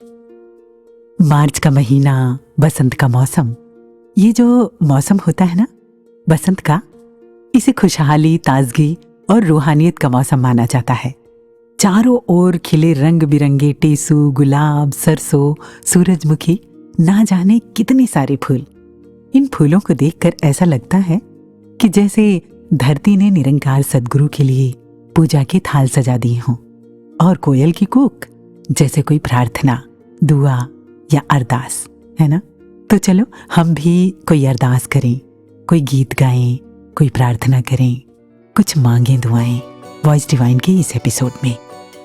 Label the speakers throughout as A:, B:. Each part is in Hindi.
A: मार्च का महीना, बसंत का मौसम। ये जो मौसम होता है ना बसंत का, इसे खुशहाली, ताजगी और रूहानियत का मौसम माना जाता है। चारों ओर खिले रंग बिरंगे टेसू, गुलाब, सरसों, सूरजमुखी, ना जाने कितने सारे फूल। इन फूलों को देखकर ऐसा लगता है कि जैसे धरती ने निरंकार सद्गुरु के लिए पूजा के थाल सजा दिए हों, और कोयल की कूक जैसे कोई प्रार्थना, दुआ या अरदास, है ना। तो चलो हम भी कोई अरदास करें, कोई गीत गाएं, कोई प्रार्थना करें, कुछ मांगें दुआएं। वॉइस डिवाइन के इस एपिसोड में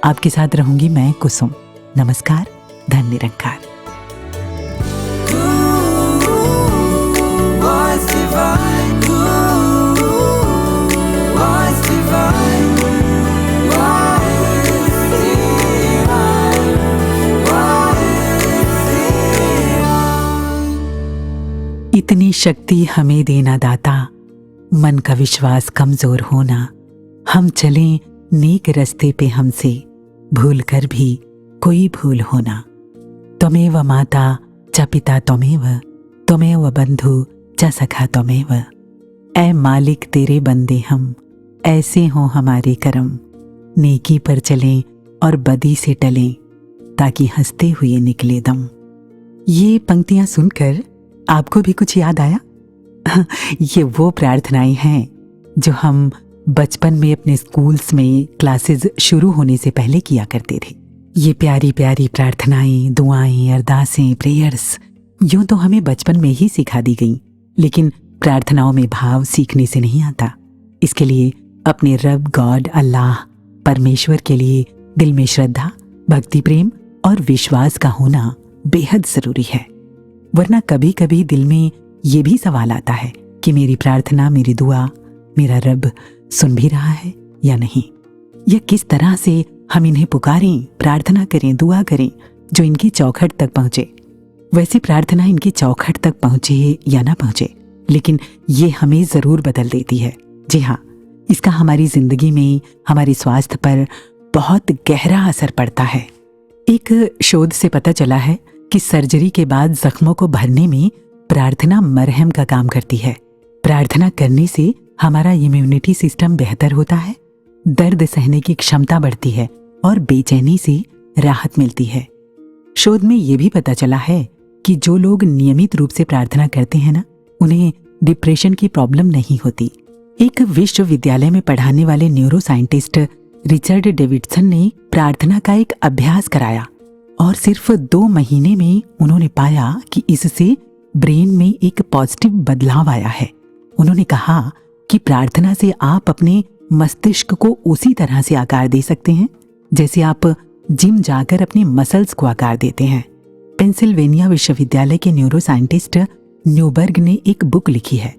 A: आपके साथ रहूंगी मैं कुसुम। नमस्कार, धन निरंकार। इतनी शक्ति हमें देना दाता, मन का विश्वास कमजोर होना। हम चलें नेक रस्ते पे, हमसे भूल कर भी कोई भूल होना। त्वमेव माता च पिता त्वमेव, त्वमेव बंधु च सखा त्वमेव। ऐ मालिक तेरे बंदे हम, ऐसे हों हमारे करम। नेकी पर चलें और बदी से टलें, ताकि हंसते हुए निकले दम। ये पंक्तियां सुनकर आपको भी कुछ याद आया? ये वो प्रार्थनाएं हैं जो हम बचपन में अपने स्कूल्स में क्लासेस शुरू होने से पहले किया करते थे। ये प्यारी प्यारी प्रार्थनाएं, दुआएं, अरदासें, प्रेयर्स यूं तो हमें बचपन में ही सिखा दी गई, लेकिन प्रार्थनाओं में भाव सीखने से नहीं आता। इसके लिए अपने रब, गॉड, अल्लाह, परमेश्वर के लिए दिल में श्रद्धा, भक्ति, प्रेम और विश्वास का होना बेहद जरूरी है। वरना कभी कभी दिल में ये भी सवाल आता है कि मेरी प्रार्थना, मेरी दुआ, मेरा रब सुन भी रहा है या नहीं, या किस तरह से हम इन्हें पुकारें, प्रार्थना करें, दुआ करें जो इनकी चौखट तक पहुंचे। वैसी प्रार्थना इनकी चौखट तक पहुंचे या ना पहुंचे, लेकिन ये हमें जरूर बदल देती है। जी हाँ, इसका हमारी जिंदगी में, हमारे स्वास्थ्य पर बहुत गहरा असर पड़ता है। एक शोध से पता चला है कि सर्जरी के बाद जख्मों को भरने में प्रार्थना मरहम का काम करती है। प्रार्थना करने से हमारा इम्यूनिटी सिस्टम बेहतर होता है, दर्द सहने की क्षमता बढ़ती है और बेचैनी से राहत मिलती है। शोध में यह भी पता चला है कि जो लोग नियमित रूप से प्रार्थना करते हैं ना, उन्हें डिप्रेशन की प्रॉब्लम नहीं होती। एक विश्वविद्यालय में पढ़ाने वाले न्यूरो साइंटिस्ट रिचर्ड डेविडसन ने प्रार्थना का एक अभ्यास कराया और सिर्फ 2 महीने में उन्होंने पाया कि इससे ब्रेन में एक पॉजिटिव बदलाव आया है। उन्होंने कहा कि प्रार्थना से आप अपने मस्तिष्क को उसी तरह से आकार दे सकते हैं जैसे आप जिम जाकर अपने मसल्स को आकार देते हैं। पेंसिल्वेनिया विश्वविद्यालय के न्यूरो साइंटिस्ट न्यूबर्ग ने एक बुक लिखी है,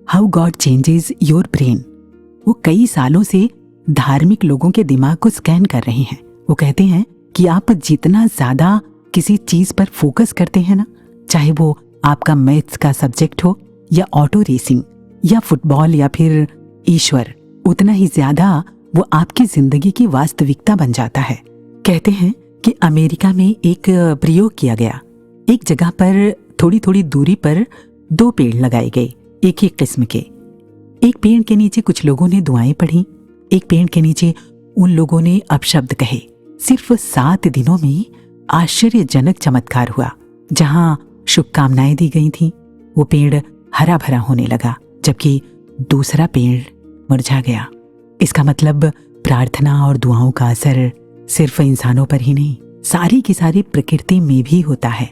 A: how God changes your brain. वो कई सालों से धार्मिक लोगों के दिमाग को स्कैन कर रहे हैं। वो कहते हैं कि आप जितना ज्यादा किसी चीज पर फोकस करते हैं ना, चाहे वो आपका मैथ्स का सब्जेक्ट हो या ऑटो रेसिंग या फुटबॉल या फिर ईश्वर, उतना ही ज्यादा वो आपकी जिंदगी की वास्तविकता बन जाता है। कहते हैं कि अमेरिका में एक प्रयोग किया गया। एक जगह पर थोड़ी थोड़ी दूरी पर 2 पेड़ लगाए गए, एक ही किस्म के। एक पेड़ के नीचे कुछ लोगों ने दुआएं पढ़ी, एक पेड़ के नीचे उन लोगों ने अपशब्द कहे। सिर्फ 7 दिनों में आश्चर्यजनक चमत्कार हुआ। जहां शुभकामनाएं दी गई थीं, वो पेड़ हरा भरा होने लगा, जबकि दूसरा पेड़ मुरझा गया। इसका मतलब प्रार्थना और दुआओं का असर सिर्फ इंसानों पर ही नहीं, सारी की सारी प्रकृति में भी होता है।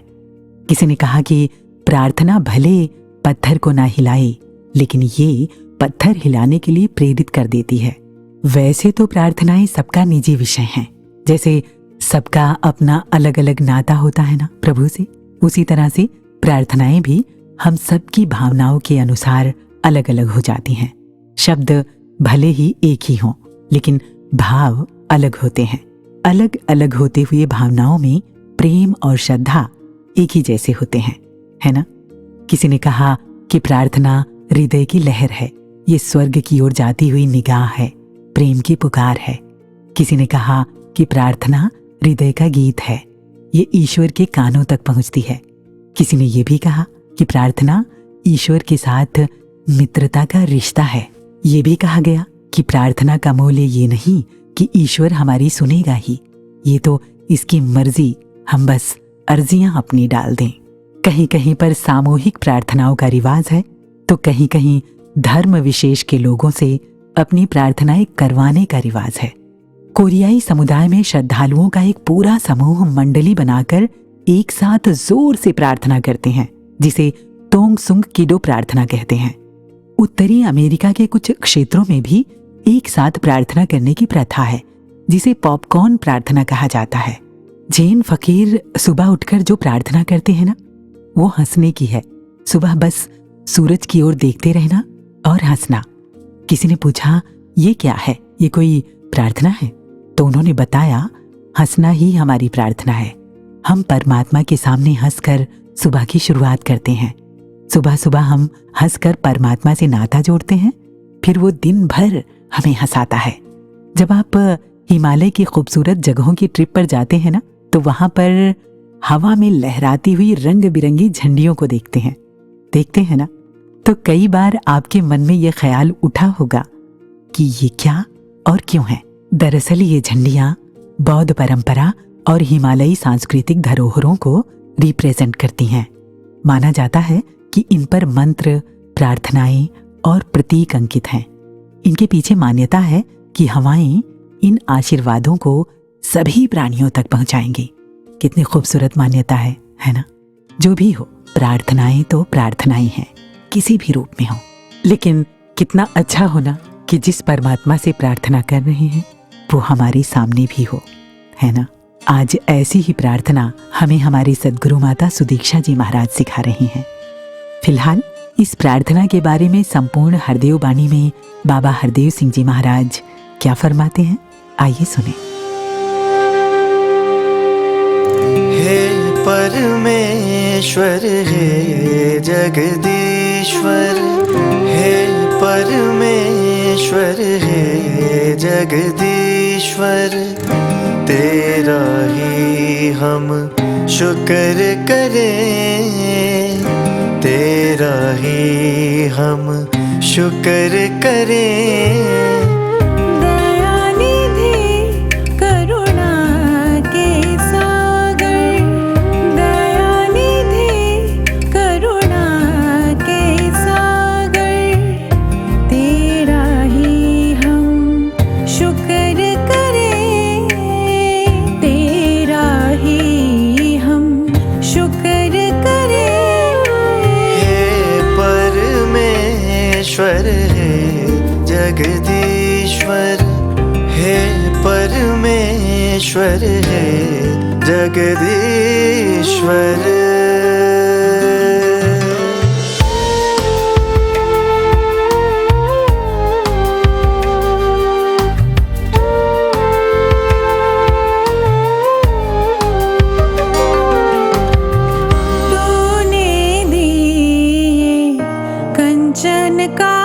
A: किसी ने कहा कि प्रार्थना भले पत्थर को ना हिलाए, लेकिन ये पत्थर हिलाने के लिए प्रेरित कर देती है। वैसे तो प्रार्थनाएं सबका निजी विषय हैं, जैसे सबका अपना अलग अलग नाता होता है ना प्रभु से, उसी तरह से प्रार्थनाएं भी हम सबकी भावनाओं के अनुसार अलग अलग हो जाती हैं। शब्द भले ही एक ही हों, लेकिन भाव अलग होते हैं। अलग अलग होते हुए भावनाओं में प्रेम और श्रद्धा एक ही जैसे होते हैं, है ना। किसी ने कहा कि प्रार्थना हृदय की लहर है, ये स्वर्ग की ओर जाती हुई निगाह है, प्रेम की पुकार है। किसी ने कहा कि प्रार्थना हृदय का गीत है, ये ईश्वर के कानों तक पहुंचती है। किसी ने ये भी कहा कि प्रार्थना ईश्वर के साथ मित्रता का रिश्ता है। ये भी कहा गया कि प्रार्थना का मूल्य ये नहीं कि ईश्वर हमारी सुनेगा ही, ये तो इसकी मर्जी, हम बस अर्जियां अपनी डाल दें। कहीं कहीं पर सामूहिक प्रार्थनाओं का रिवाज है, तो कहीं कहीं धर्म विशेष के लोगों से अपनी प्रार्थनाएं करवाने का रिवाज है। कोरियाई समुदाय में श्रद्धालुओं का एक पूरा समूह मंडली बनाकर एक साथ जोर से प्रार्थना करते हैं, जिसे तोंगसुंग किडो प्रार्थना कहते हैं। उत्तरी अमेरिका के कुछ क्षेत्रों में भी एक साथ प्रार्थना करने की प्रथा है, जिसे पॉपकॉर्न प्रार्थना कहा जाता है। जैन फकीर सुबह उठकर जो प्रार्थना करते हैं ना, वो हंसने की है। सुबह बस सूरज की ओर देखते रहना और हंसना। किसी ने पूछा, ये क्या है, ये कोई प्रार्थना है? तो उन्होंने बताया, हंसना ही हमारी प्रार्थना है। हम परमात्मा के सामने हंसकर सुबह की शुरुआत करते हैं। सुबह सुबह हम हंसकर परमात्मा से नाता जोड़ते हैं, फिर वो दिन भर हमें हंसाता है। जब आप हिमालय की खूबसूरत जगहों की ट्रिप पर जाते हैं ना, तो वहां पर हवा में लहराती हुई रंग बिरंगी झंडियों को देखते हैं ना, तो कई बार आपके मन में ये ख्याल उठा होगा कि ये क्या और क्यों है। दरअसल ये झंडियां बौद्ध परंपरा और हिमालयी सांस्कृतिक धरोहरों को रिप्रेजेंट करती हैं। माना जाता है कि इन पर मंत्र, प्रार्थनाएं और प्रतीक अंकित हैं। इनके पीछे मान्यता है कि हवाएं इन आशीर्वादों को सभी प्राणियों तक पहुंचाएंगी। कितनी खूबसूरत मान्यता है ना? जो भी हो, प्रार्थनाएं तो प्रार्थनाएं हैं, किसी भी रूप में हो। लेकिन कितना अच्छा होना कि जिस परमात्मा से प्रार्थना कर रहे हैं वो हमारे सामने भी हो, है ना? आज ऐसी ही प्रार्थना हमें हमारी सद्गुरु माता सुदीक्षा जी महाराज सिखा रही हैं। फिलहाल इस प्रार्थना के बारे में संपूर्ण हरदेव बाणी में बाबा हरदेव सिंह जी महाराज क्या फरमाते हैं, आइए सुने।
B: हे परमेश्वर, हे जगदीश्वर, हे परमेश्वर, हे जगदीश्वर, तेरा ही हम शुक्र करें, तेरा ही हम शुक्र करें। जगदीश्वर, हे परमेश्वर, हे जगदीश्वर।
C: तूने दिए कंचन का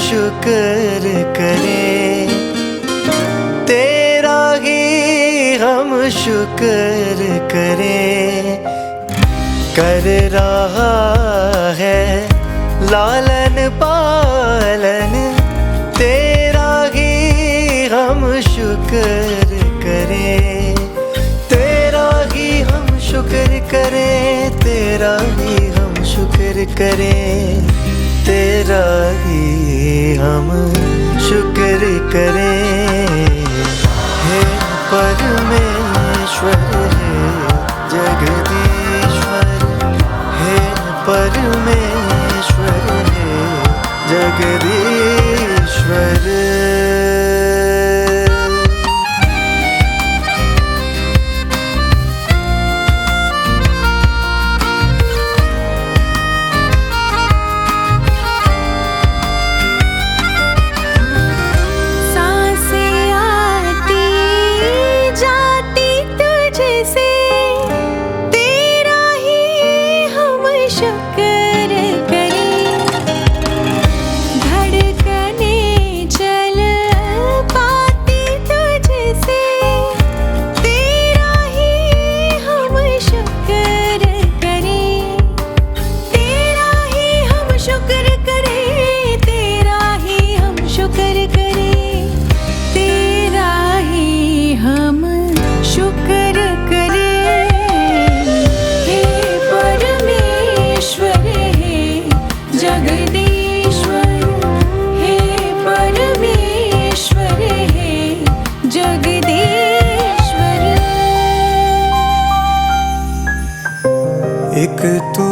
C: शुक्र करें, तेरा ही हम शुक्र करें। कर रहा है लालन पालन
B: तेरा ही हम शुक्र करें, तेरा ही हम शुक्र करें। हे परमेश्वर हे जगदीश्वर, हे परमेश्वर हे जगदीश्वर। एक तू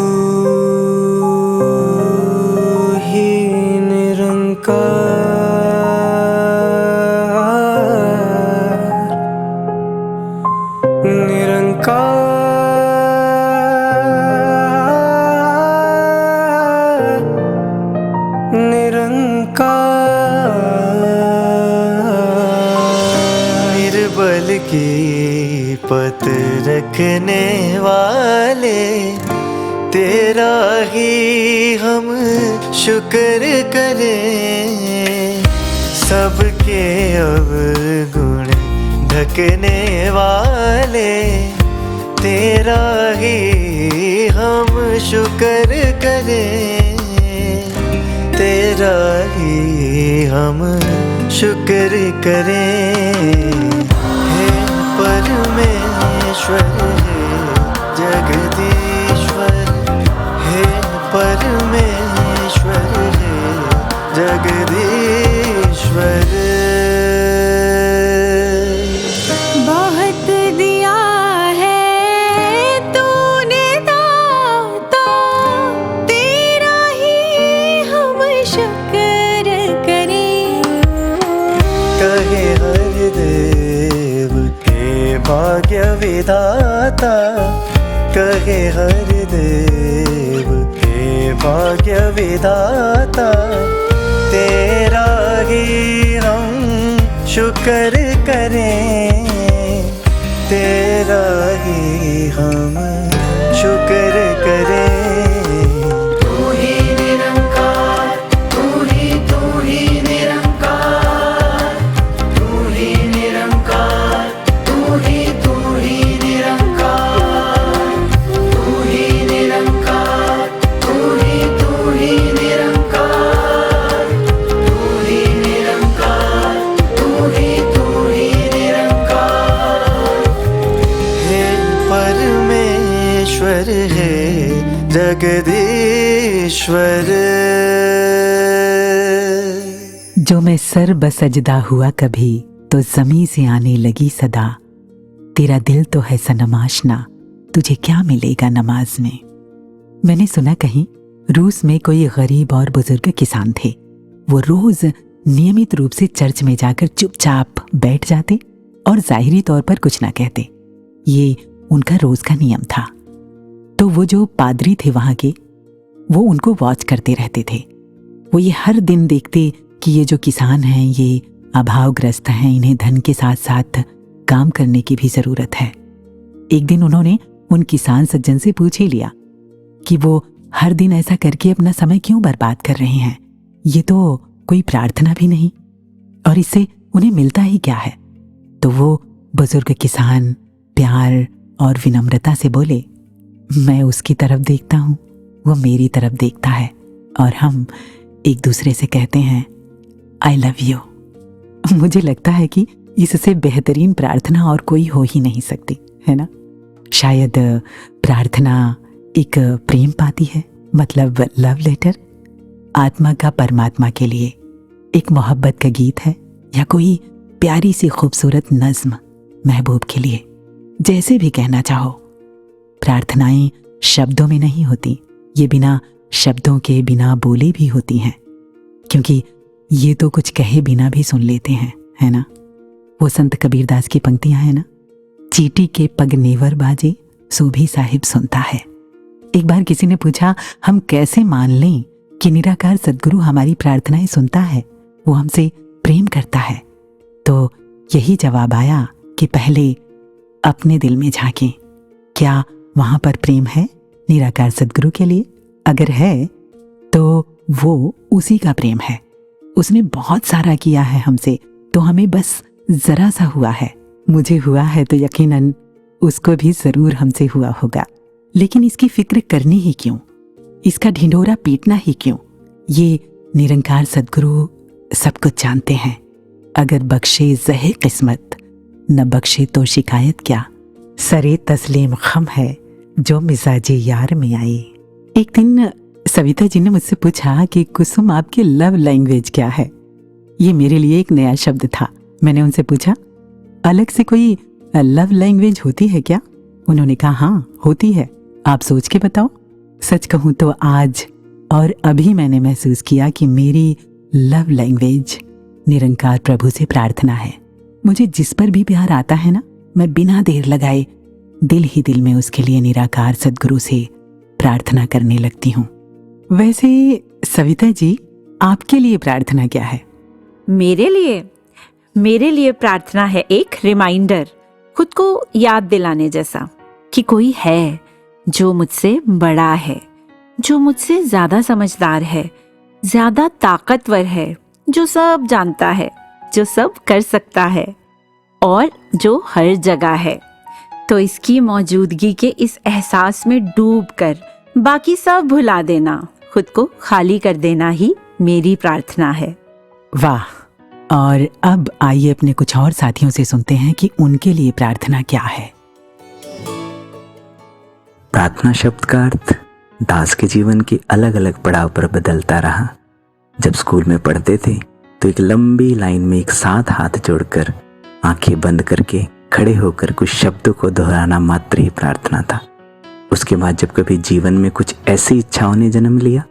B: ही निर्बल की पत रखने वाले, तेरा ही हम शुक्र करें। सबके अवगुण ढकने वाले, तेरा ही हम शुक्र करें, तेरा ही हम शुक्र करें। हे परमेश्वर हे जगदीश्वर, हे परमेश्वर हे जगदीश्वर।
C: बहुत दिया है तूने दाता, तेरा ही हम शुक्र करें।
B: कहे हर देव हे भाग्य विधाता, कहे हर देव हे भाग्य विधाता, तेरा ही हम शुक्र करें, तेरा ही हम शुक्र करें। तू ही निरंकार, तू ही निरंकार, तू ही निरंकार, तू ही निरंकार, तू ही निरंकार, तू ही निरंकार, तू ही निरंकार, तू ही निरंकार। हे परमेश्वर हे जगदीश्वर।
A: जो मैं सर बसजदा हुआ कभी, तो ज़मीं से आने लगी सदा। तेरा दिल तो है सनम आशना, तुझे क्या मिलेगा नमाज में। मैंने सुना कहीं रूस में कोई गरीब और बुजुर्ग किसान थे। वो रोज नियमित रूप से चर्च में जाकर चुपचाप बैठ जाते और जाहिरी तौर पर कुछ ना कहते। ये उनका रोज का नियम था। तो वो जो पादरी थे वहां के, वो उनको वॉच करते रहते थे। वो ये हर दिन देखते कि ये जो किसान हैं ये अभावग्रस्त हैं, इन्हें धन के साथ साथ काम करने की भी जरूरत है। एक दिन उन्होंने उन किसान सज्जन से पूछ ही लिया कि वो हर दिन ऐसा करके अपना समय क्यों बर्बाद कर रहे हैं। ये तो कोई प्रार्थना भी नहीं और इससे उन्हें मिलता ही क्या है। तो वो बुजुर्ग किसान प्यार और विनम्रता से बोले, मैं उसकी तरफ देखता हूँ, वो मेरी तरफ देखता है और हम एक दूसरे से कहते हैं आई लव यू। मुझे लगता है कि इससे बेहतरीन प्रार्थना और कोई हो ही नहीं सकती, है ना। शायद प्रार्थना एक प्रेम पाती है, मतलब लव लेटर, आत्मा का परमात्मा के लिए एक मोहब्बत का गीत है, या कोई प्यारी सी खूबसूरत नज्म महबूब के लिए, जैसे भी कहना चाहो। प्रार्थनाएं शब्दों में नहीं होती, ये बिना शब्दों के बिना बोले भी होती हैं, क्योंकि ये तो कुछ कहे बिना भी सुन लेते हैं, है ना। वो संत कबीरदास की पंक्तियां हैं ना, चीटी के पग नेवर बाजे सो भी साहिब सुनता है। एक बार किसी ने पूछा, हम कैसे मान लें कि निराकार सद्गुरु हमारी प्रार्थनाएं सुनता है, वो हमसे प्रेम करता है। तो यही जवाब आया कि पहले अपने दिल में झांकें, क्या वहां पर प्रेम है निराकार सद्गुरु के लिए? अगर है तो वो उसी का प्रेम है, उसने बहुत सारा किया है हमसे, तो हमें बस जरा सा हुआ है। मुझे हुआ है तो यकीनन उसको भी जरूर हमसे हुआ होगा, लेकिन इसकी फिक्र करनी ही क्यों, इसका ढिंढोरा पीटना ही क्यों? ये निरंकार सद्गुरु सब कुछ जानते हैं। अगर बख्शे जहे किस्मत, न बख्शे तो शिकायत क्या, सरे तस्लीम खम है जो मिजाजे यार में आई। एक दिन सविता जी ने मुझसे पूछा कि कुसुम आपकी लव लैंग्वेज क्या है। ये मेरे लिए एक नया शब्द था। मैंने उनसे पूछा, अलग से कोई लव लैंग्वेज होती है क्या? उन्होंने कहा, हाँ होती है, आप सोच के बताओ। सच कहूं तो आज और अभी मैंने महसूस किया कि मेरी लव लैंग्वेज निरंकार प्रभु से प्रार्थना है। मुझे जिस पर भी प्यार आता है ना, मैं बिना देर लगाए दिल ही दिल में उसके लिए निराकार सद्गुरु से प्रार्थना करने लगती हूँ। वैसे सविता जी, आपके लिए प्रार्थना क्या है?
D: मेरे लिए प्रार्थना है एक रिमाइंडर, खुद को याद दिलाने जैसा, कि कोई है जो मुझसे बड़ा है, जो मुझसे ज्यादा समझदार है, ज्यादा ताकतवर है, जो सब जानता है, जो सब कर सकता है और जो हर जगह है। तो इसकी मौजूदगी के इस एहसास में डूबकर बाकी सब भुला देना, खुद को खाली कर देना ही मेरी प्रार्थना है।
A: वाह! और अब आइए अपने कुछ और साथियों से सुनते हैं कि उनके लिए प्रार्थना क्या है।
E: प्रार्थना शब्द का अर्थ दास के जीवन के अलग अलग पड़ाव पर बदलता रहा। जब स्कूल में पढ़ते थे तो एक लंबी लाइन में एक साथ हाथ जोड़कर आंखें बंद करके खड़े होकर कुछ शब्दों को दोहराना मात्र ही प्रार्थना था। उसके बाद जब कभी जीवन में कुछ ऐसी इच्छाओं ने जन्म लिया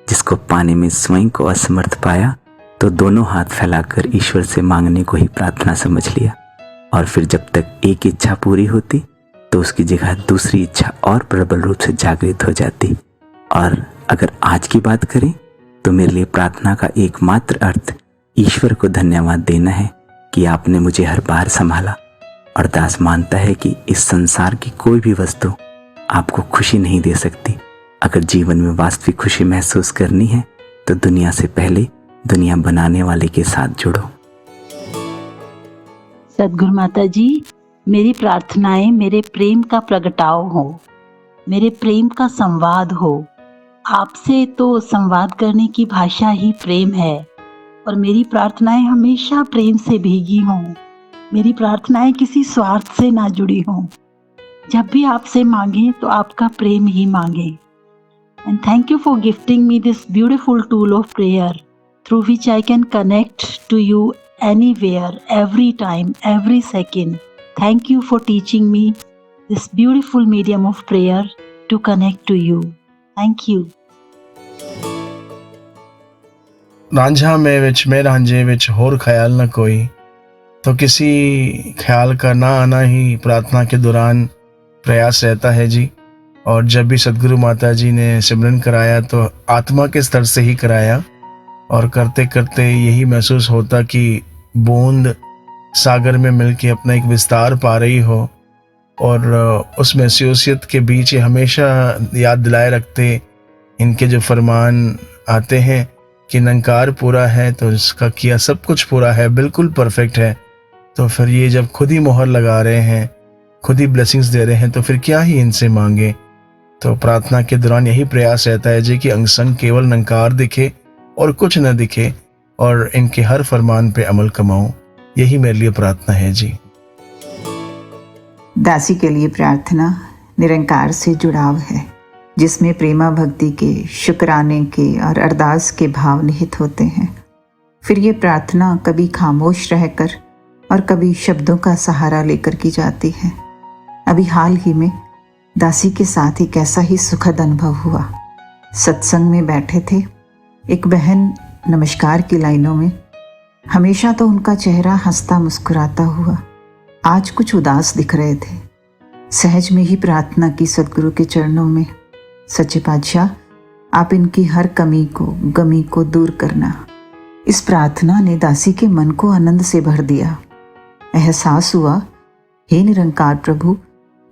E: जिसको पाने में स्वयं को असमर्थ पाया, तो दोनों हाथ फैलाकर ईश्वर से मांगने को ही प्रार्थना समझ लिया। और फिर जब तक एक इच्छा पूरी होती तो उसकी जगह दूसरी इच्छा और प्रबल रूप से जागृत हो जाती। और अगर आज की बात करें तो मेरे लिए प्रार्थना का एकमात्र अर्थ ईश्वर को धन्यवाद देना है कि आपने मुझे हर बार संभाला। और दास मानता है कि इस संसार की कोई भी वस्तु आपको खुशी नहीं दे सकती। अगर जीवन में वास्तविक खुशी महसूस करनी है तो दुनिया से पहले दुनिया बनाने वाले के साथ जुड़ो।
F: सद्गुरु माता जी, मेरी प्रार्थनाएं मेरे प्रेम का प्रगटाव हो, मेरे प्रेम का संवाद हो। आपसे तो संवाद करने की भाषा ही प्रेम है और मेरी प्रार्थनाएं हमेशा प्रेम से भीगी हों। मेरी प्रार्थनाएं किसी स्वार्थ से ना जुड़ी हों। जब भी आपसे मांगे तो आपका प्रेम ही मांगे। And thank you for gifting me this beautiful tool of prayer through which I can connect to you anywhere, every time, every second. Thank you for teaching me this beautiful medium of prayer to connect to you. Thank you.
G: Ranjha ਮੈਂ ਵਿੱਚ ਮੈਂ ਰਾਂਝੇ ਵਿੱਚ ਹੋਰ ख्याल न कोई, तो किसी ख्याल का ना आना ही प्रार्थना के दौरान प्रयास रहता है जी। और जब भी सद्गुरु माता जी ने सिमरन कराया तो आत्मा के स्तर से ही कराया, और करते करते यही महसूस होता कि बूंद सागर में मिलके अपना एक विस्तार पा रही हो। और उस महसूसियत के बीच ये हमेशा याद दिलाए रखते इनके जो फरमान आते हैं कि निरंकार पूरा है तो इसका किया सब कुछ पूरा है, बिल्कुल परफेक्ट है। तो फिर ये जब खुद ही मोहर लगा रहे हैं, खुद ही ब्लेसिंग्स दे रहे हैं, तो फिर क्या ही इनसे मांगे। तो प्रार्थना के दौरान यही प्रयास रहता है जी कि अंग संग केवल निरंकार दिखे और कुछ न दिखे, और इनके हर फरमान पे अमल कमाऊं। यही मेरे लिए प्रार्थना है जी।
H: दासी के लिए प्रार्थना निरंकार से जुड़ाव है। जिसमें प्रेमा भक्ति के, शुक्राने के और अरदास के भाव निहित होते हैं। फिर ये प्रार्थना कभी खामोश रहकर और कभी शब्दों का सहारा लेकर की जाती है। अभी हाल ही में दासी के साथ एक ऐसा ही सुखद अनुभव हुआ। सत्संग में बैठे थे, एक बहन नमस्कार की लाइनों में, हमेशा तो उनका चेहरा हंसता मुस्कुराता हुआ, आज कुछ उदास दिख रहे थे। सहज में ही प्रार्थना की सद्गुरु के चरणों में, सच्चे पातशाह आप इनकी हर कमी को, गमी को दूर करना। इस प्रार्थना ने दासी के मन को आनंद से भर दिया। एहसास हुआ, हे निरंकार प्रभु,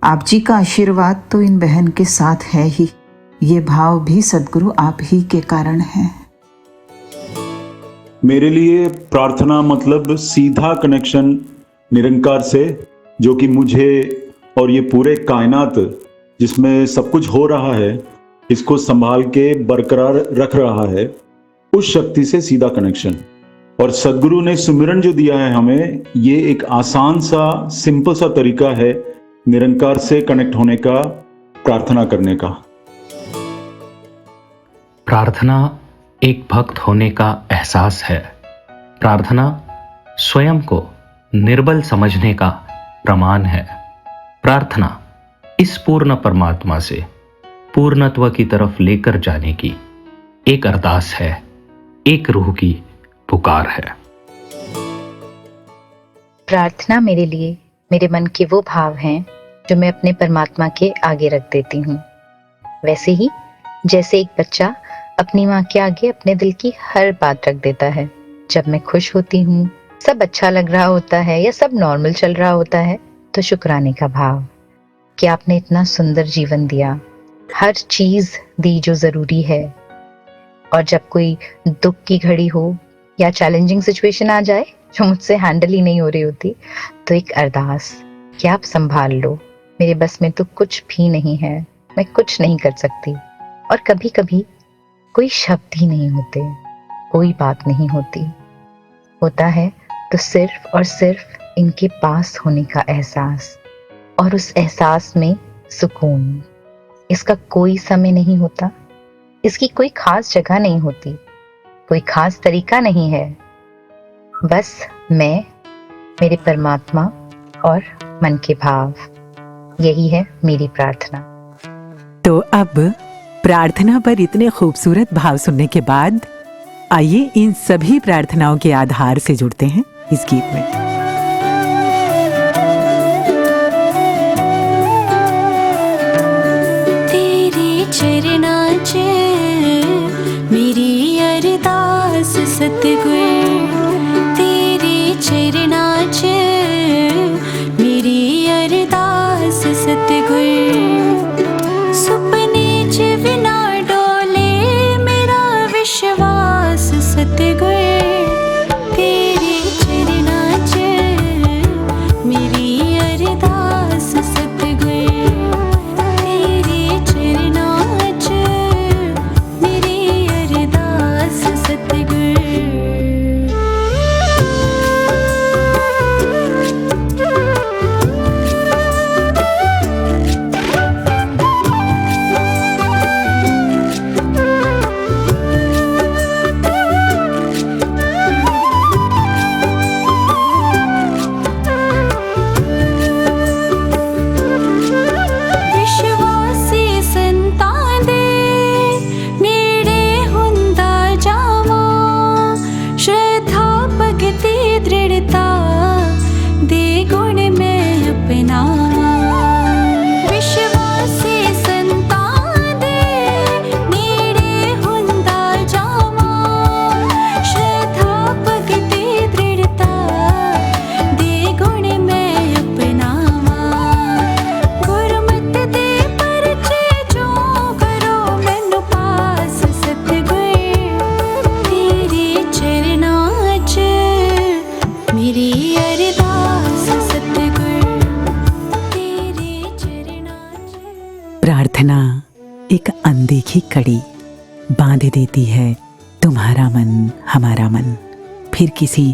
H: आप जी का आशीर्वाद तो इन बहन के साथ है ही, ये भाव भी सद्गुरु आप ही के कारण है।
I: मेरे लिए प्रार्थना मतलब सीधा कनेक्शन निरंकार से, जो कि मुझे और ये पूरे कायनात जिसमें सब कुछ हो रहा है, इसको संभाल के बरकरार रख रहा है, उस शक्ति से सीधा कनेक्शन। और सद्गुरु ने सुमिरन जो दिया है हमें, ये एक आसान सा, सिंपल सा तरीका है निरंकार से कनेक्ट होने का, प्रार्थना करने का।
J: प्रार्थना एक भक्त होने का एहसास है। प्रार्थना स्वयं को निर्बल समझने का प्रमाण है। प्रार्थना इस पूर्ण परमात्मा से पूर्णत्व की तरफ लेकर जाने की एक अरदास है, एक रूह की पुकार है।
K: प्रार्थना मेरे लिए मेरे मन के वो भाव हैं जो मैं अपने परमात्मा के आगे रख देती हूँ। वैसे ही जैसे एक बच्चा अपनी माँ के आगे अपने दिल की हर बात रख देता है। जब मैं खुश होती हूँ, सब अच्छा लग रहा होता है या सब नॉर्मल चल रहा होता है, तो शुक्राने का भाव कि आपने इतना सुंदर जीवन दिया, हर चीज दी जो जरूरी है। और जब कोई दुख की घड़ी हो या चैलेंजिंग सिचुएशन आ जाए जो मुझसे हैंडल ही नहीं हो रही होती, तो एक अरदास कि आप संभाल लो, मेरे बस में तो कुछ भी नहीं है, मैं कुछ नहीं कर सकती। और कभी कभी कोई शब्द ही नहीं होते, कोई बात नहीं होती, होता है तो सिर्फ और सिर्फ इनके पास होने का एहसास, और उस एहसास में सुकून। इसका कोई समय नहीं होता, इसकी कोई खास जगह नहीं होती, कोई खास तरीका नहीं है, बस मैं, मेरे परमात्मा और मन के भाव, यही है मेरी प्रार्थना।
A: तो अब प्रार्थना पर इतने खूबसूरत भाव सुनने के बाद आइए इन सभी प्रार्थनाओं के आधार से जुड़ते हैं इस गीत में।
C: तेरे चरना च मेरी अरदास सतगुर, तेरे चरना च मेरी अरदास सतगुर। सुपने च बिना डोले मेरा विश्वास सतगुर, तेरे चरना च मेरी अरदास सतगुर, तेरे चरना च मेरी अरदास सतगुर।
A: प्रार्थना एक अनदेखी कड़ी बांध देती है तुम्हारा मन हमारा मन, फिर किसी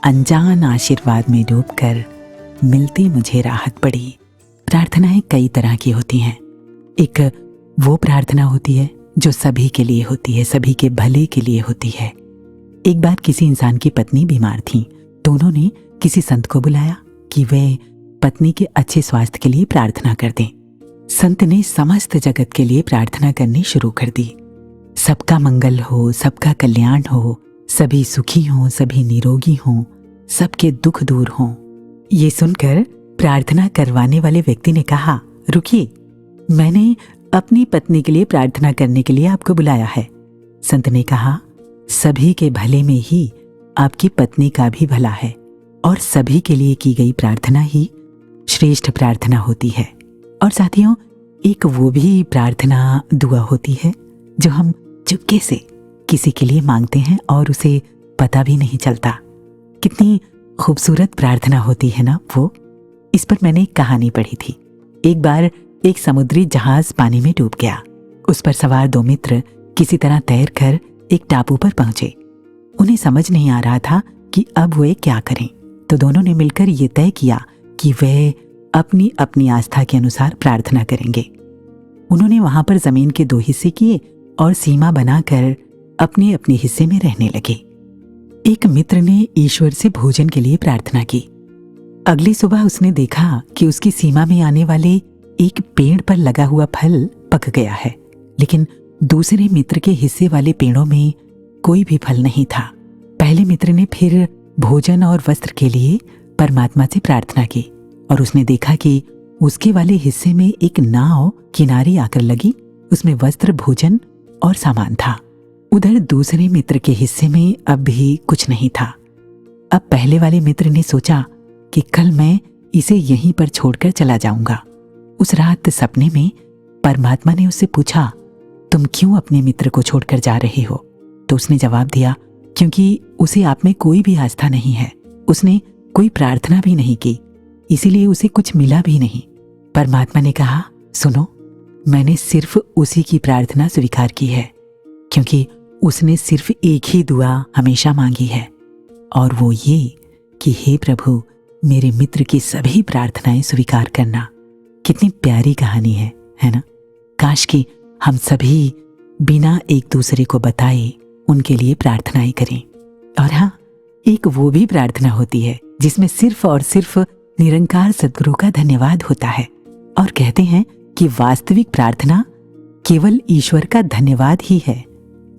A: अनजान आशीर्वाद में डूबकर मिलती मुझे राहत पड़ी। प्रार्थनाएं कई तरह की होती हैं। एक वो प्रार्थना होती है जो सभी के लिए होती है, सभी के भले के लिए होती है। एक बार किसी इंसान की पत्नी बीमार थी तो उन्होंने किसी संत को बुलाया कि वे पत्नी के अच्छे स्वास्थ्य के लिए प्रार्थना कर दें। संत ने समस्त जगत के लिए प्रार्थना करनी शुरू कर दी। सबका मंगल हो, सबका कल्याण हो, सभी सुखी हों, सभी निरोगी हों, सबके दुख दूर हों। ये सुनकर प्रार्थना करवाने वाले व्यक्ति ने कहा, रुकिए, मैंने अपनी पत्नी के लिए प्रार्थना करने के लिए आपको बुलाया है। संत ने कहा, सभी के भले में ही आपकी पत्नी का भी भला है और सभी के लिए की गई प्रार्थना ही श्रेष्ठ प्रार्थना होती है। और साथियों, एक वो भी प्रार्थना दुआ होती है जो हम चुपके से किसी के लिए मांगते हैं और उसे पता भी नहीं चलता। कितनी खूबसूरत प्रार्थना होती है ना वो। इस पर मैंने एक कहानी पढ़ी थी। एक बार एक समुद्री जहाज पानी में डूब गया। उस पर सवार 2 मित्र किसी तरह तैरकर एक टापू पर पहुंचे। उन्हें समझ नहीं आ रहा था कि अब वे क्या करें, तो दोनों ने मिलकर ये तय किया कि वे अपनी अपनी आस्था के अनुसार प्रार्थना करेंगे। उन्होंने वहां पर जमीन के 2 हिस्से किए और सीमा बनाकर अपने अपने हिस्से में रहने लगे। एक मित्र ने ईश्वर से भोजन के लिए प्रार्थना की। अगली सुबह उसने देखा कि उसकी सीमा में आने वाले एक पेड़ पर लगा हुआ फल पक गया है, लेकिन दूसरे मित्र के हिस्से वाले पेड़ों में कोई भी फल नहीं था। पहले मित्र ने फिर भोजन और वस्त्र के लिए परमात्मा से प्रार्थना की और उसने देखा कि उसके वाले हिस्से में एक नाव किनारे आकर लगी। उसमें वस्त्र, भोजन और सामान था। उधर दूसरे मित्र के हिस्से में अब भी कुछ नहीं था। अब पहले वाले मित्र ने सोचा कि कल मैं इसे यहीं पर छोड़कर चला जाऊंगा। उस रात सपने में परमात्मा ने उससे पूछा, तुम क्यों अपने मित्र को छोड़कर जा रहे हो? तो उसने जवाब दिया, क्योंकि उसे आप में कोई भी आस्था नहीं है, उसने कोई प्रार्थना भी नहीं की, इसीलिए उसे कुछ मिला भी नहीं। परमात्मा ने कहा, सुनो, मैंने सिर्फ उसी की प्रार्थना स्वीकार की है, क्योंकि उसने सिर्फ एक ही दुआ हमेशा मांगी है, और वो ये कि हे प्रभु, मेरे मित्र की सभी प्रार्थनाएं स्वीकार करना। कितनी प्यारी कहानी है ना? काश कि हम सभी बिना एक दूसरे को बताए उनके लिए प्रार्थनाएं करें। और हाँ, एक वो भी प्रार्थना होती है जिसमें सिर्फ और सिर्फ निरंकार सद्गुरु का धन्यवाद होता है, और कहते हैं कि वास्तविक प्रार्थना केवल ईश्वर का धन्यवाद ही है।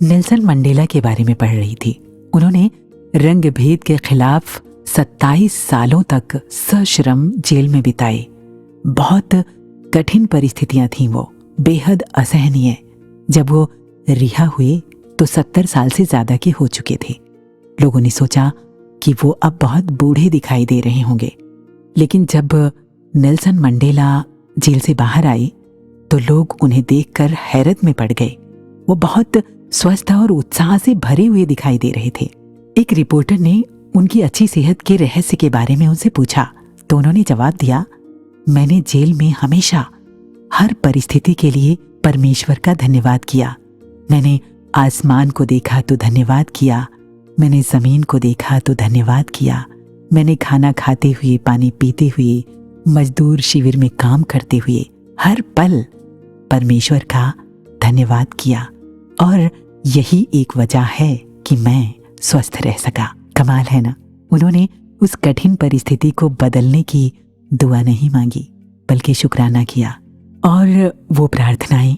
A: नेल्सन मंडेला के बारे में पढ़ रही थी। उन्होंने रंग भेद के खिलाफ 27 सालों तक सश्रम जेल में बिताए। बहुत कठिन परिस्थितियां थीं, वो बेहद असहनीय। जब वो रिहा हुए तो 70 साल से ज्यादा के हो चुके थे। लोगों ने सोचा कि वो अब बहुत बूढ़े दिखाई दे रहे होंगे, लेकिन जब नेल्सन मंडेला जेल से बाहर आए तो लोग उन्हें देखकर हैरत में पड़ गए। वो बहुत स्वस्थ और उत्साह से भरे हुए दिखाई दे रहे थे। एक रिपोर्टर ने उनकी अच्छी सेहत के रहस्य के बारे में उनसे पूछा तो उन्होंने जवाब दिया, मैंने जेल में हमेशा हर परिस्थिति के लिए परमेश्वर का धन्यवाद किया। मैंने आसमान को देखा तो धन्यवाद किया, मैंने जमीन को देखा तो धन्यवाद किया, मैंने खाना खाते हुए, पानी पीते हुए, मजदूर शिविर में काम करते हुए हर पल परमेश्वर का धन्यवाद किया, और यही एक वजह है कि मैं स्वस्थ रह सका। कमाल है ना? उन्होंने उस कठिन परिस्थिति को बदलने की दुआ नहीं मांगी, बल्कि शुक्राना किया। और वो प्रार्थनाएं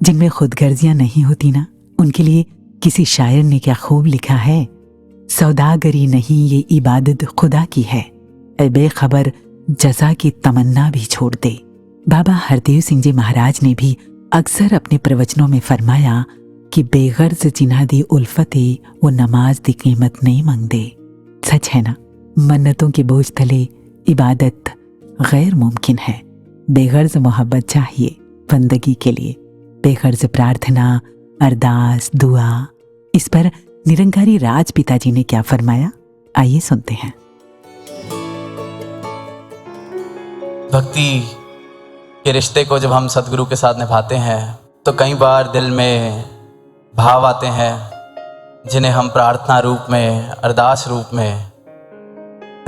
A: जिनमें खुदगर्जियां नहीं होती ना, उनके लिए किसी शायर ने क्या खूब लिखा है, सौदागरी नहीं ये इबादत खुदा की है, ए बेखबर जज़ा की तमन्ना भी छोड़ दे। बाबा हरदेव सिंह जी महाराज ने भी अक्सर अपने प्रवचनों में फरमाया कि बेगर्ज जिन्हा दी उल्फते वो नमाज दी कीमत नहीं मांगदे। सच है ना? मन्नतों के बोझ तले इबादत गैर मुमकिन है। बेगर्ज मोहब्बत चाहिए बंदगी के लिए, बेगर्ज प्रार्थना, अरदास, दुआ। इस पर निरंकारी राज पिताजी ने क्या फरमाया, आइए सुनते हैं।
L: भक्ति के रिश्ते को जब हम सदगुरु के साथ निभाते हैं तो कई बार दिल में भाव आते हैं जिन्हें हम प्रार्थना रूप में, अरदास रूप में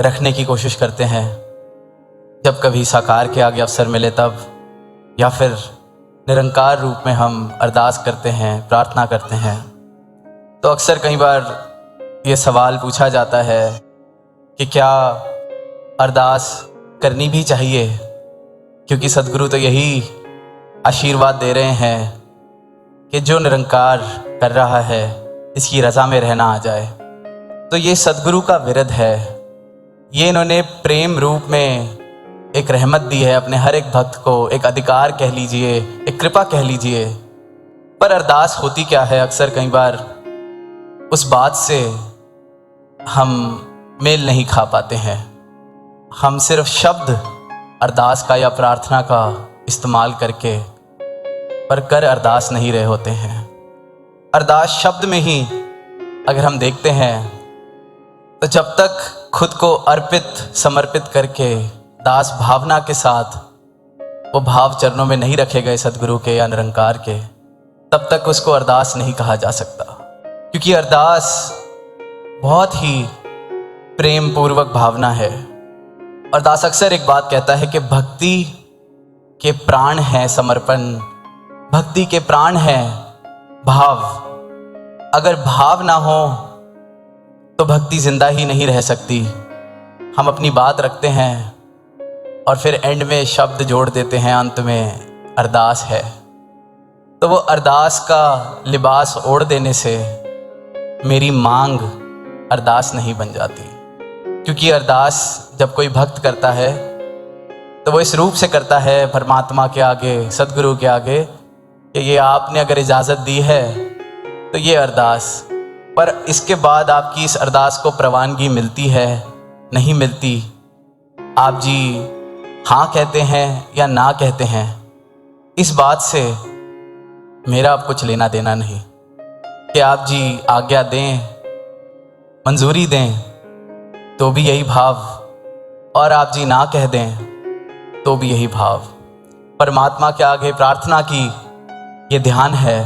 L: रखने की कोशिश करते हैं। जब कभी साकार के आगे अवसर मिले तब, या फिर निरंकार रूप में हम अरदास करते हैं, प्रार्थना करते हैं, तो अक्सर कई बार ये सवाल पूछा जाता है कि क्या अरदास करनी भी चाहिए, क्योंकि सदगुरु तो यही आशीर्वाद दे रहे हैं कि जो निरंकार कर रहा है इसकी रज़ा में रहना आ जाए। तो ये सदगुरु का विरध है। ये इन्होंने प्रेम रूप में एक रहमत दी है अपने हर एक भक्त को, एक अधिकार कह लीजिए, एक कृपा कह लीजिए। पर अरदास होती क्या है? अक्सर कई बार उस बात से हम मेल नहीं खा पाते हैं। हम सिर्फ शब्द अरदास का या प्रार्थना का इस्तेमाल करके पर कर अरदास नहीं रहे होते हैं। अरदास शब्द में ही अगर हम देखते हैं तो जब तक खुद को अर्पित समर्पित करके दास भावना के साथ वो भाव चरणों में नहीं रखे गए सदगुरु के या निरंकार के, तब तक उसको अरदास नहीं कहा जा सकता। क्योंकि अरदास बहुत ही प्रेम पूर्वक भावना है। अरदास अक्सर एक बात कहता है कि भक्ति के प्राण है समर्पण, भक्ति के प्राण है भाव। अगर भाव ना हो तो भक्ति जिंदा ही नहीं रह सकती। हम अपनी बात रखते हैं और फिर एंड में शब्द जोड़ देते हैं, अंत में अरदास है। तो वो अरदास का लिबास ओढ़ देने से मेरी मांग अरदास नहीं बन जाती। क्योंकि अरदास जब कोई भक्त करता है तो वो इस रूप से करता है परमात्मा के आगे, सदगुरु के आगे, कि ये आपने अगर इजाज़त दी है तो ये अरदास। पर इसके बाद आपकी इस अरदास को प्रवानगी मिलती है, नहीं मिलती, आप जी हाँ कहते हैं या ना कहते हैं, इस बात से मेरा अब कुछ लेना देना नहीं। कि आप जी आज्ञा दें, मंजूरी दें तो भी यही भाव, और आप जी ना कह दें तो भी यही भाव। परमात्मा के आगे प्रार्थना की ये ध्यान है,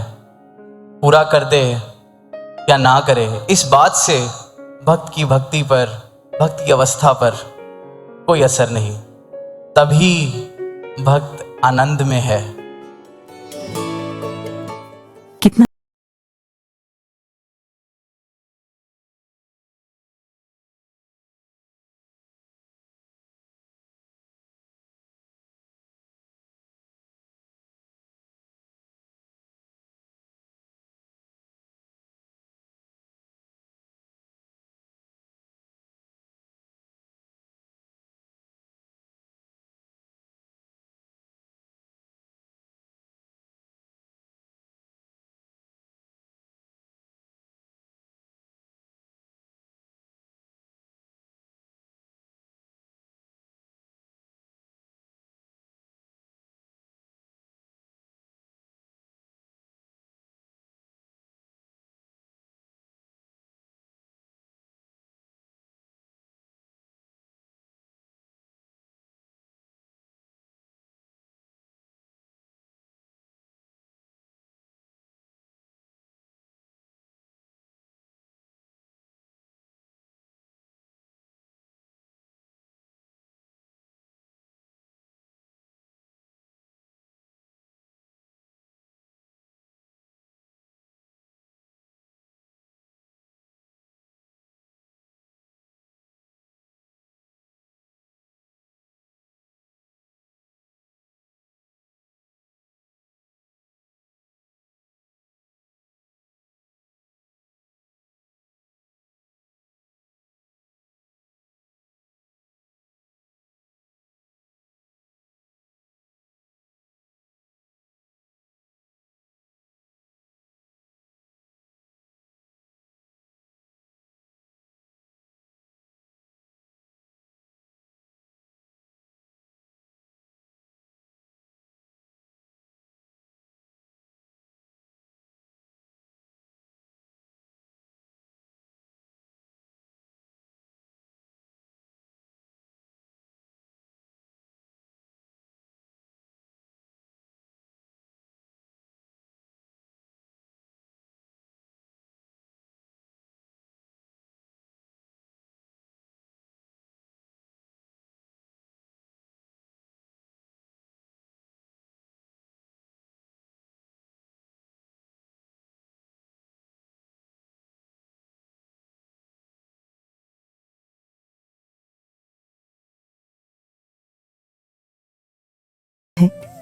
L: पूरा कर दे या ना करे, इस बात से भक्त की भक्ति पर, भक्त की अवस्था पर कोई असर नहीं। तभी भक्त आनंद में है।
A: कितना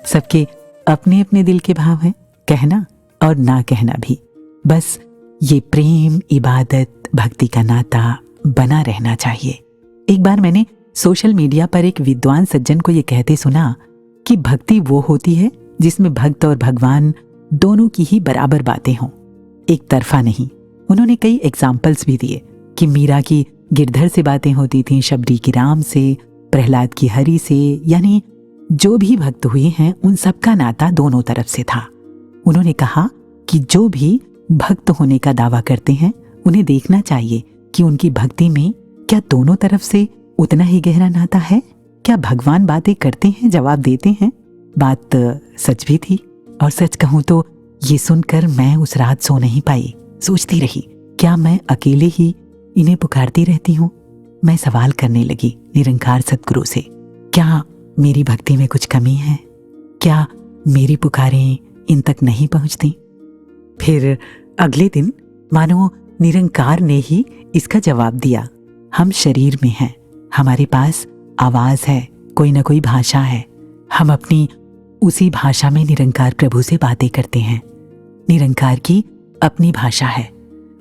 A: सबके अपने अपने दिल के भाव हैं, कहना और ना कहना भी। बस ये प्रेम, इबादत, भक्ति का नाता बना रहना चाहिए। एक बार मैंने सोशल मीडिया पर एक विद्वान सज्जन को ये कहते सुना कि भक्ति वो होती है जिसमें भक्त और भगवान दोनों की ही बराबर बातें हों, एक तरफा नहीं। उन्होंने कई एग्जाम्पल्स भी दिए कि मीरा की गिरधर से बातें होती थीं, शबरी की राम से, प्रहलाद की हरि से, यानी जो भी भक्त हुए हैं उन सबका नाता दोनों तरफ से था। उन्होंने कहा कि जो भी भक्त होने का दावा करते हैं उन्हें देखना चाहिए कि उनकी भक्ति में क्या दोनों तरफ से उतना ही गहरा नाता है। क्या भगवान बातें करते हैं, जवाब देते हैं? बात सच भी थी। और सच कहूं तो ये सुनकर मैं उस रात सो नहीं पाई। सोचती रही, क्या मैं अकेले ही इन्हें पुकारती रहती हूँ? मैं सवाल करने लगी निरंकार सतगुरु से, क्या मेरी भक्ति में कुछ कमी है? क्या मेरी पुकारें इन तक नहीं पहुंचती? फिर अगले दिन मानो निरंकार ने ही इसका जवाब दिया। हम शरीर में हैं, हमारे पास आवाज है, कोई ना कोई भाषा है। हम अपनी उसी भाषा में निरंकार प्रभु से बातें करते हैं। निरंकार की अपनी भाषा है,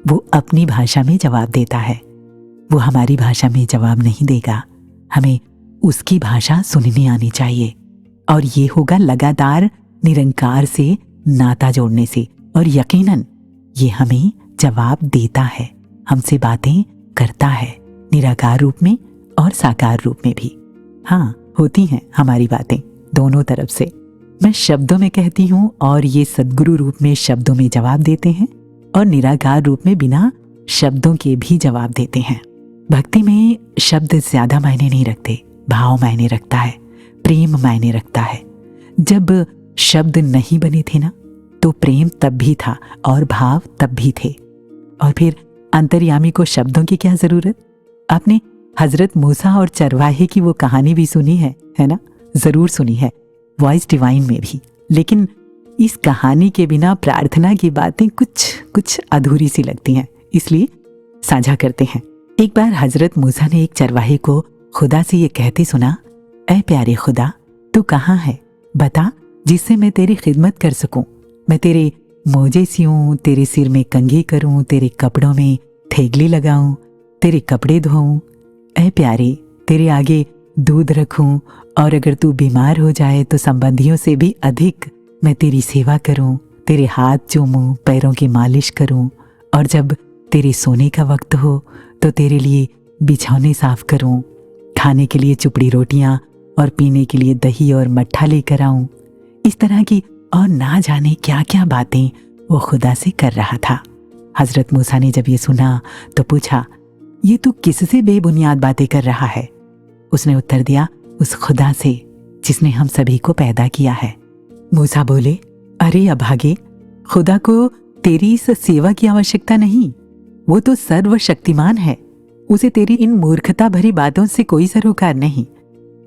A: वो अपनी भाषा में जवाब देता है। वो हमारी भाषा में जवाब नहीं देगा। हमें उसकी भाषा सुननी आनी चाहिए, और ये होगा लगातार निरंकार से नाता जोड़ने से। और यकीनन ये हमें जवाब देता है, हमसे बातें करता है, निराकार रूप में और साकार रूप में भी। हाँ, होती हैं हमारी बातें दोनों तरफ से। मैं शब्दों में कहती हूँ और ये सद्गुरु रूप में शब्दों में जवाब देते हैं, और निराकार रूप में बिना शब्दों के भी जवाब देते हैं। भक्ति में शब्द ज्यादा मायने नहीं रखते, भाव मायने रखता है, प्रेम मायने रखता है। जब शब्द नहीं बने थे ना, तो प्रेम तब भी था और भाव तब भी थे। और फिर अंतर्यामी को शब्दों की क्या जरूरत? आपने हजरत मूसा और चरवाहे की वो कहानी भी सुनी है ना? जरूर सुनी है, वॉइस डिवाइन में भी। लेकिन इस कहानी के बिना प्रार्थना की बातें कुछ अधूरी सी लगती हैं, इसलिए साझा करते हैं। एक बार हजरत मूसा ने एक चरवाहे को खुदा से ये कहते सुना, ऐ प्यारे खुदा, तू कहाँ है? बता, जिससे मैं तेरी खिदमत कर सकूं। मैं तेरे मोजे सियूं, तेरे सिर में कंघी करूं, तेरे कपड़ों में थेगली लगाऊं, तेरे कपड़े धोऊं। ऐ प्यारे, तेरे आगे दूध रखूं, और अगर तू बीमार हो जाए तो संबंधियों से भी अधिक मैं तेरी सेवा करूं, तेरे हाथ चूमूं, पैरों की मालिश करूं, और जब तेरे सोने का वक्त हो तो तेरे लिए बिछौने साफ करूं, खाने के लिए चुपड़ी रोटियां और पीने के लिए दही और मट्ठा लेकर आऊं। इस तरह की और ना जाने क्या क्या बातें वो खुदा से कर रहा था। हजरत मूसा ने जब ये सुना तो पूछा, ये तू किससे बेबुनियाद बातें कर रहा है? उसने उत्तर दिया, उस खुदा से जिसने हम सभी को पैदा किया है। मूसा बोले, अरे अभागे, खुदा को तेरी इस सेवा की आवश्यकता नहीं, वो तो सर्वशक्तिमान है। उसे तेरी इन मूर्खता भरी बातों से कोई सरोकार नहीं।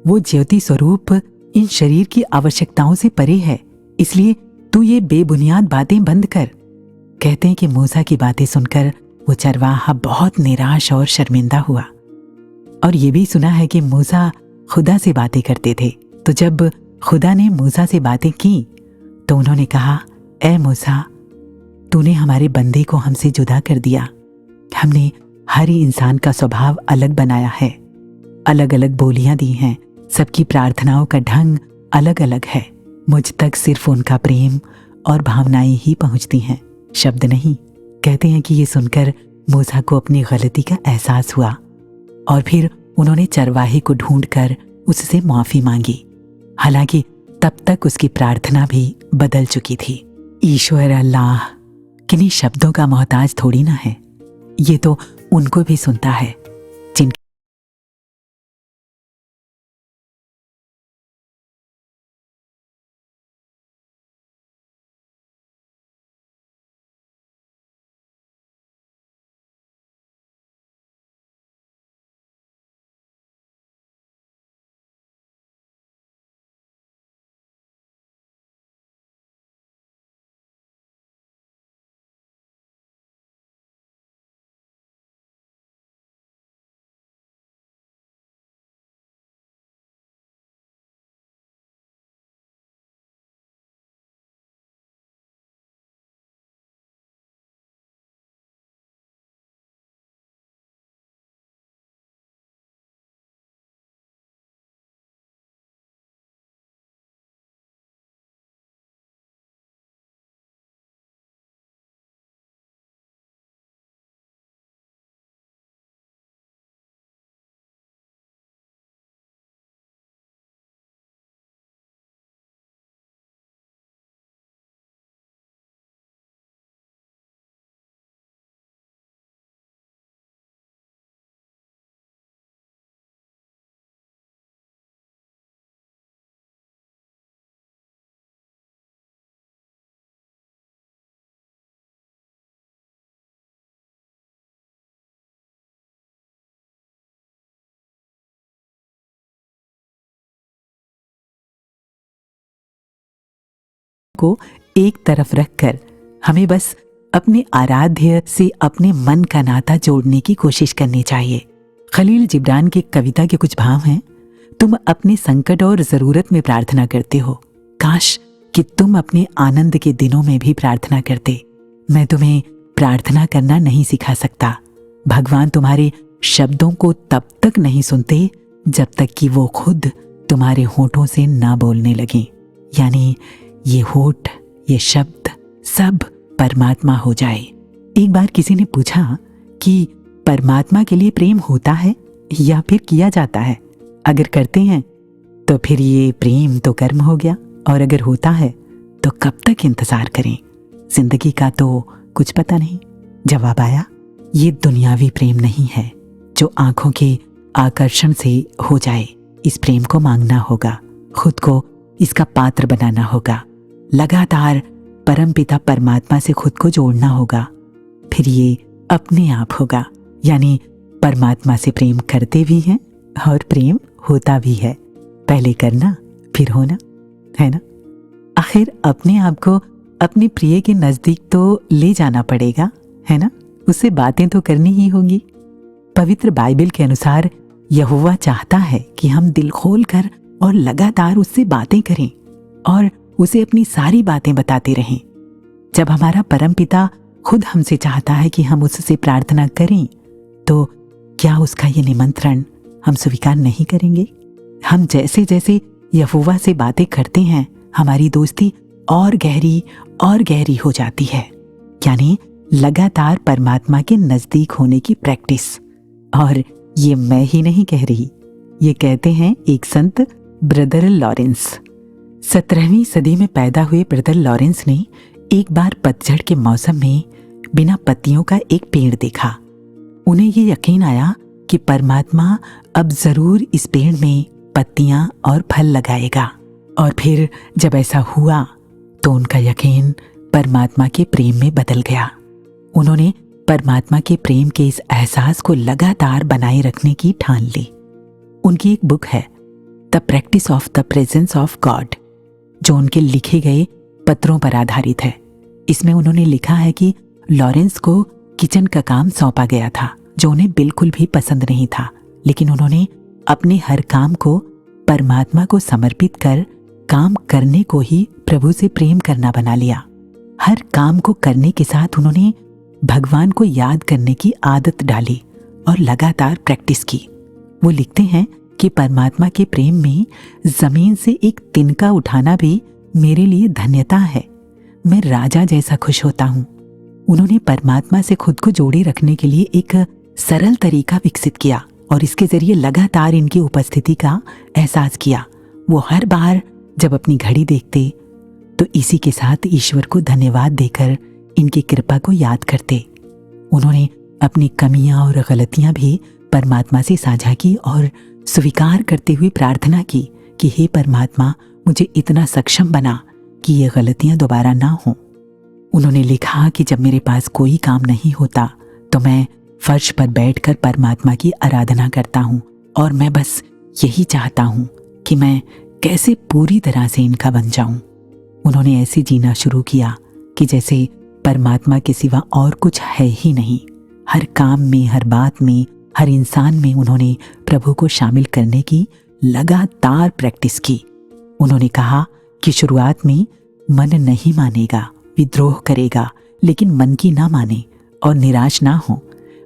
A: वो ज्योति स्वरूप इन शरीर की आवश्यकताओं से परे है, इसलिए तू ये बेबुनियाद बातें बंद कर। कहते हैं कि मूसा की बातें सुनकर वो चरवाहा बहुत निराश और शर्मिंदा हुआ। और ये भी सुना है कि मूसा खुदा से बातें करते थे। तो जब खुदा ने मूसा से बातें की तो उन्होंने कहा, ऐ मूसा, तूने हमारे बंदे को हमसे जुदा कर दिया। हमने हर ही इंसान का स्वभाव अलग बनाया है, अलग अलग बोलियां दी हैं, सबकी प्रार्थनाओं का ढंग अलग अलग है। मुझ तक सिर्फ उनका प्रेम और भावनाएं ही पहुंचती हैं, शब्द नहीं। कहते हैं कि ये सुनकर मूसा को अपनी गलती का एहसास हुआ, और फिर उन्होंने चरवाहे को ढूंढकर उससे माफी मांगी। हालांकि तब तक उसकी प्रार्थना भी बदल चुकी थी। ईश्वर अल्लाह किन्हीं शब्दों का मोहताज थोड़ी ना है, ये तो उनको भी सुनता है को एक तरफ रखकर हमें बस अपने आराध्य से अपने मन का नाता जोड़ने की कोशिश करनी चाहिए। खलील जिब्रान की कविता के कुछ भाव हैं। तुम अपने संकट और जरूरत में प्रार्थना करते हो, काश कि तुम अपने आनंद के दिनों में भी प्रार्थना करते। मैं तुम्हें प्रार्थना करना नहीं सिखा सकता। भगवान तुम्हारे शब्दों को तब तक नहीं सुनते जब तक कि वो खुद तुम्हारे होठों से ना बोलने लगे, यानी ये होठ, ये शब्द सब परमात्मा हो जाए। एक बार किसी ने पूछा कि परमात्मा के लिए प्रेम होता है या फिर किया जाता है? अगर करते हैं तो फिर ये प्रेम तो कर्म हो गया, और अगर होता है तो कब तक इंतजार करें? जिंदगी का तो कुछ पता नहीं। जवाब आया, ये दुनियावी प्रेम नहीं है जो आंखों के आकर्षण से हो जाए। इस प्रेम को मांगना होगा, खुद को इसका पात्र बनाना होगा, लगातार परमपिता परमात्मा से खुद को जोड़ना होगा, फिर ये अपने आप होगा। यानी परमात्मा से प्रेम करते भी हैं और प्रेम होता भी है। पहले करना फिर होना, है ना? आखिर अपने आप को अपने प्रिय के नजदीक तो ले जाना पड़ेगा, है ना? उससे बातें तो करनी ही होगी। पवित्र बाइबल के अनुसार यहोवा चाहता है कि हम दिल खोल कर और लगातार उससे बातें करें और उसे अपनी सारी बातें बताते रहें। जब हमारा परमपिता खुद हमसे चाहता है कि हम उससे प्रार्थना करें, तो क्या उसका ये निमंत्रण हम स्वीकार नहीं करेंगे? हम जैसे जैसे यहोवा से बातें करते हैं, हमारी दोस्ती और गहरी हो जाती है। यानी लगातार परमात्मा के नजदीक होने की प्रैक्टिस। और ये मैं ही नहीं कह रही, ये कहते हैं एक संत ब्रदर लॉरेंस। 17वीं सदी में पैदा हुए ब्रदर लॉरेंस ने एक बार पतझड़ के मौसम में बिना पत्तियों का एक पेड़ देखा। उन्हें ये यकीन आया कि परमात्मा अब जरूर इस पेड़ में पत्तियां और फल लगाएगा। और फिर जब ऐसा हुआ तो उनका यकीन परमात्मा के प्रेम में बदल गया। उन्होंने परमात्मा के प्रेम के इस एहसास को लगातार बनाए रखने की ठान ली। उनकी एक बुक है the practice of the presence of God, जो उनके लिखे गए पत्रों पर आधारित है। इसमें उन्होंने लिखा है कि लॉरेंस को किचन का काम सौंपा गया था जो उन्हें बिल्कुल भी पसंद नहीं था, लेकिन उन्होंने अपने हर काम को परमात्मा को समर्पित कर काम करने को ही प्रभु से प्रेम करना बना लिया। हर काम को करने के साथ उन्होंने भगवान को याद करने की आदत डाली और लगातार प्रैक्टिस की। वो लिखते हैं कि परमात्मा के प्रेम में जमीन से एक तिनका उठाना भी मेरे लिए धन्यता है। मैं राजा जैसा खुश होता हूँ। उन्होंने परमात्मा से खुद को जोड़े रखने के लिए एक सरल तरीका विकसित किया और इसके जरिए लगातार इनकी उपस्थिति का एहसास किया। वो हर बार जब अपनी घड़ी देखते तो इसी के साथ ईश्वर को धन्यवाद देकर इनकी कृपा को याद करते। उन्होंने अपनी कमियां और गलतियां भी परमात्मा से साझा की और स्वीकार करते हुए प्रार्थना की कि हे परमात्मा, मुझे इतना सक्षम बना कि ये गलतियां दोबारा ना हो। उन्होंने लिखा कि जब मेरे पास कोई काम नहीं होता तो मैं फर्श पर बैठकर परमात्मा की आराधना करता हूँ और मैं बस यही चाहता हूँ कि मैं कैसे पूरी तरह से इनका बन जाऊं। उन्होंने ऐसे जीना शुरू किया कि जैसे परमात्मा के सिवा और कुछ है ही नहीं। हर काम में, हर बात में, हर इंसान में उन्होंने प्रभु को शामिल करने की लगातार प्रैक्टिस की। उन्होंने कहा कि शुरुआत में मन नहीं मानेगा, विद्रोह करेगा, लेकिन मन की ना माने और निराश ना हो।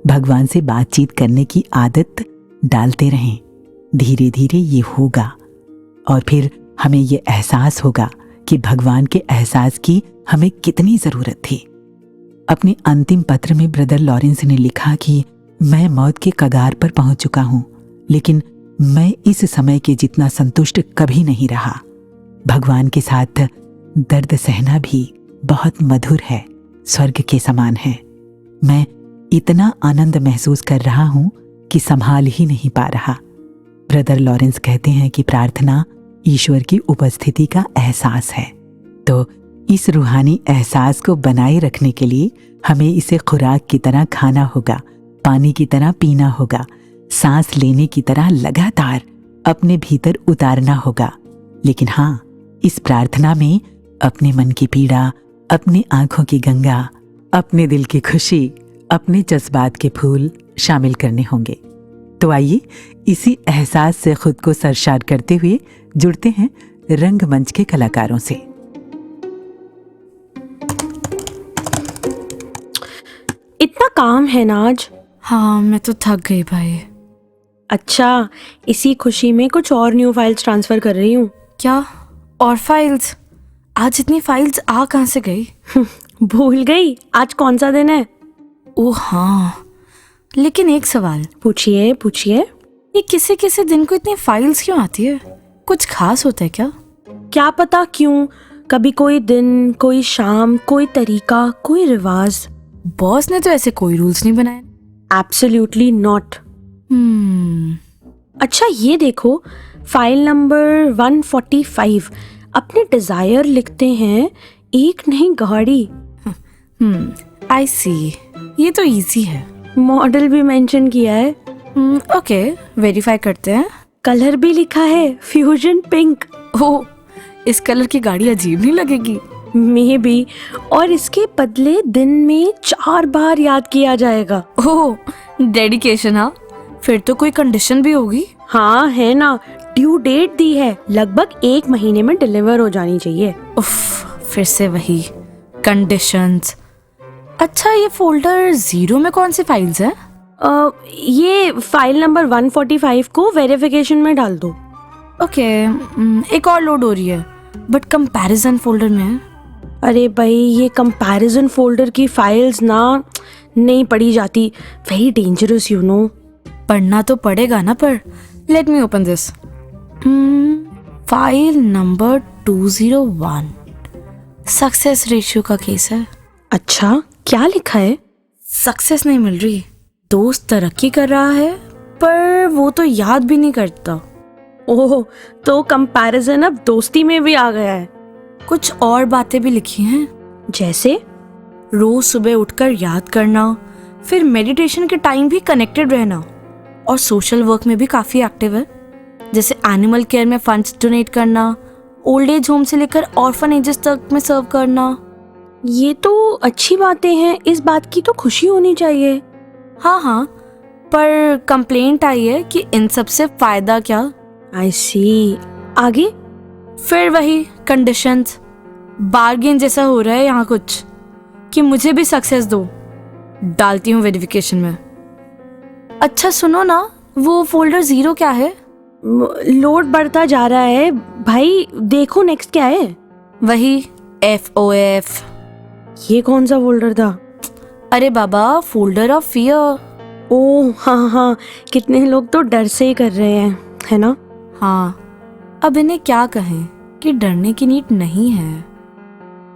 A: भगवान से बातचीत करने की आदत डालते रहें। धीरे धीरे ये होगा और फिर हमें ये एहसास होगा कि भगवान के एहसास की हमें कितनी ज़रूरत थी। अपने अंतिम पत्र में ब्रदर लॉरेंस ने लिखा कि मैं मौत के कगार पर पहुंच चुका हूं, लेकिन मैं इस समय के जितना संतुष्ट कभी नहीं रहा। भगवान के साथ दर्द सहना भी बहुत मधुर है, स्वर्ग के समान है। मैं इतना आनंद महसूस कर रहा हूं कि संभाल ही नहीं पा रहा। ब्रदर लॉरेंस कहते हैं कि प्रार्थना ईश्वर की उपस्थिति का एहसास है। तो इस रूहानी एहसास को बनाए रखने के लिए हमें इसे खुराक की तरह खाना होगा, पानी की तरह पीना होगा, सांस लेने की तरह लगातार अपने भीतर उतारना होगा। लेकिन हाँ, इस प्रार्थना में अपने मन की पीड़ा, अपनी आंखों की गंगा, अपने दिल की खुशी, अपने जज्बात के फूल शामिल करने होंगे। तो आइए इसी एहसास से खुद को सरशार करते हुए जुड़ते हैं रंगमंच के कलाकारों से।
M: इतना काम है ना आज।
N: हाँ, मैं तो थक गई भाई।
M: अच्छा, इसी खुशी में कुछ और न्यू फाइल्स ट्रांसफर कर रही हूँ।
N: क्या? और फाइल्स? आज इतनी फाइल्स आ कहाँ से गई?
M: भूल गई आज कौन सा दिन है?
N: ओह हाँ, लेकिन एक सवाल।
M: पूछिए पूछिए।
N: ये किसी किसी दिन को इतनी फाइल्स क्यों आती है? कुछ खास होता है क्या?
M: क्या पता क्यों, कभी कोई दिन, कोई शाम, कोई तरीका, कोई रिवाज।
N: बॉस ने तो ऐसे कोई रूल्स नहीं बनाए।
M: Absolutely not. अच्छा ये देखो, फाइल नंबर 145 अपने डिजायर लिखते हैं, एक नहीं गाड़ी।
N: आई सी, ये तो इजी है।
M: मॉडल भी मेंशन किया है।
N: ओके, वेरीफाई करते हैं।
M: कलर भी लिखा है, फ्यूजन पिंक।
N: ओह, इस कलर की गाड़ी अजीब नहीं लगेगी?
M: May be. और इसके बदले दिन में 4 बार याद किया जाएगा।
N: ओह, डेडिकेशन। हाँ, फिर तो कोई कंडीशन भी होगी।
M: हाँ है ना, ड्यू डेट दी है, लगभग 1 महीने में डिलीवर हो जानी चाहिए।
N: उफ, फिर से वही कंडीशंस। अच्छा, ये फोल्डर 0 में कौन सी फाइल्स हैं?
M: ये फाइल नंबर 145 को वेरिफिकेशन में डाल दो।
N: ओके, एक और लोड हो रही है, बट कंपैरिजन फोल्डर में है।
M: अरे भाई, ये कंपैरिजन फोल्डर की फाइल्स ना नहीं पढ़ी जाती, वेरी डेंजरस यू नो।
N: पढ़ना तो पड़ेगा ना, पर let me open this. File number 201 success ratio का केस है।
M: अच्छा, क्या लिखा है?
N: सक्सेस नहीं मिल रही, दोस्त तरक्की कर रहा है पर वो तो याद भी नहीं करता।
M: ओह, तो कंपैरिजन अब दोस्ती में भी आ गया है।
N: कुछ और बातें भी लिखी हैं,
M: जैसे
N: रोज सुबह उठकर याद करना, फिर मेडिटेशन के टाइम भी कनेक्टेड रहना, और सोशल वर्क में भी काफी एक्टिव है, जैसे एनिमल केयर में फंड्स डोनेट करना, ओल्ड एज होम से लेकर ऑर्फन एजेस तक में सर्व करना।
M: ये तो अच्छी बातें हैं, इस बात की तो खुशी होनी चाहिए।
N: हाँ, पर कंप्लेंट आई है कि इन सब से फायदा क्या?
M: आई सी। आगे?
N: फिर वही कंडीशंस, बार्गेन जैसा हो रहा है यहाँ कुछ, कि मुझे भी सक्सेस दो। डालती हूँ वेरिफिकेशन में। अच्छा सुनो ना, वो फोल्डर 0 क्या है?
M: लोड बढ़ता जा रहा है भाई, देखो नेक्स्ट क्या है।
N: वही FOF।
M: ये कौन सा फोल्डर था?
N: अरे बाबा, फोल्डर ऑफ फियर।
M: ओह हाँ, कितने लोग तो डर से ही कर रहे हैं, है ना?
N: हाँ, अब इन्हें क्या कहें कि डरने की नीड नहीं है।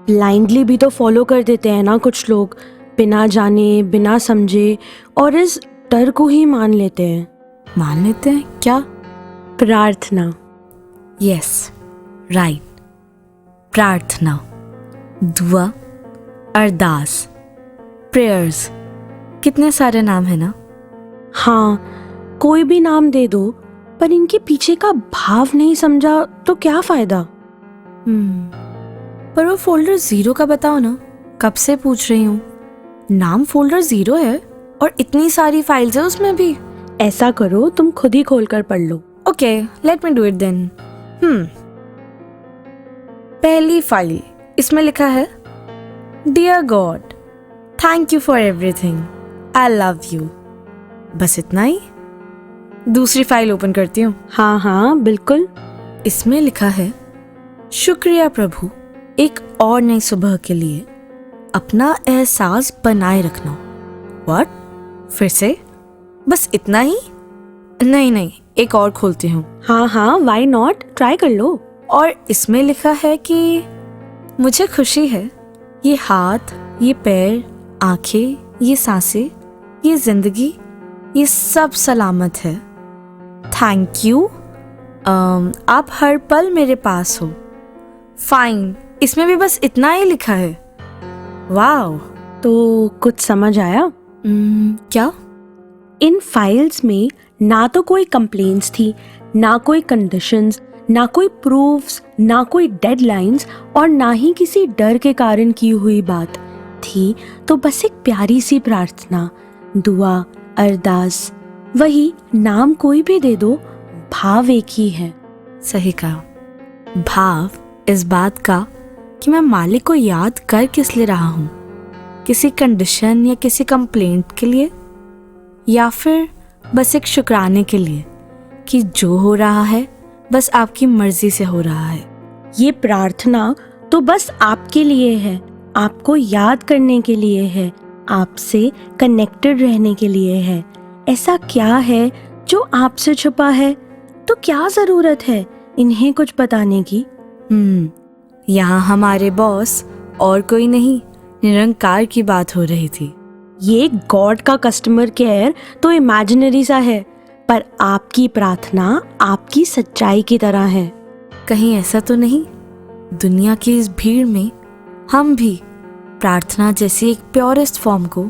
M: ब्लाइंडली भी तो फॉलो कर देते हैं ना कुछ लोग, बिना जाने बिना समझे, और इस डर को ही मान लेते हैं।
N: मान लेते हैं क्या?
M: प्रार्थना।
N: यस, राइट, प्रार्थना, दुआ, अरदास, प्रेयर्स, कितने सारे नाम है ना।
M: हाँ, कोई भी नाम दे दो, पर इनके पीछे का भाव नहीं समझा तो क्या फायदा?
N: पर वो फोल्डर 0 का बताओ ना, कब से पूछ रही हूँ। नाम फोल्डर 0 है और इतनी सारी फाइल्स है उसमें भी।
M: ऐसा करो, तुम खुद ही खोल कर पढ़ लो।
N: Okay, let me do it then. पहली फाइल, इसमें लिखा है dear God, thank you for everything, I love you. बस इतना ही। दूसरी फाइल ओपन करती हूँ।
M: हाँ बिल्कुल।
N: इसमें लिखा है शुक्रिया प्रभु, एक और नई सुबह के लिए, अपना एहसास बनाए रखना। व्हाट? फिर से? बस इतना ही? नहीं, एक और खोलती हूँ।
M: हाँ, व्हाई नॉट, ट्राई कर लो।
N: और इसमें लिखा है कि मुझे खुशी है ये हाथ, ये पैर, आंखें, ये सांसें, ये जिंदगी, ये सब सलामत है। थैंक यू, आप हर पल मेरे पास हो। फाइन, इसमें भी बस इतना ही लिखा है। वाओ,
M: तो कुछ समझ आया?
N: क्या?
M: इन फाइल्स में ना तो कोई कंप्लेंट्स थी, ना कोई कंडीशंस, ना कोई प्रूफ्स, ना कोई डेडलाइंस और ना ही किसी डर के कारण की हुई बात थी, तो बस एक प्यारी सी प्रार्थना, दुआ, अरदास, वही नाम कोई भी दे दो, भाव एक ही है।
N: सही कहा। भाव इस बात का कि मैं मालिक को याद कर किस लिए रहा हूँ, किसी कंडीशन या किसी कंप्लेंट के लिए, या फिर बस एक शुक्राने के लिए कि जो हो रहा है बस आपकी मर्जी से हो रहा है।
M: ये प्रार्थना तो बस आपके लिए है, आपको याद करने के लिए है, आपसे कनेक्टेड रहने के लिए है। ऐसा क्या है जो आपसे छुपा है, तो क्या जरूरत है इन्हें कुछ बताने की?
N: यहाँ हमारे बॉस और कोई नहीं, निरंकार की बात हो रही थी।
M: ये गॉड का कस्टमर केयर तो इमेजिनरी सा है, पर आपकी प्रार्थना आपकी सच्चाई की तरह है।
N: कहीं ऐसा तो नहीं दुनिया की इस भीड़ में हम भी प्रार्थना जैसी एक प्योरेस्ट फॉर्म को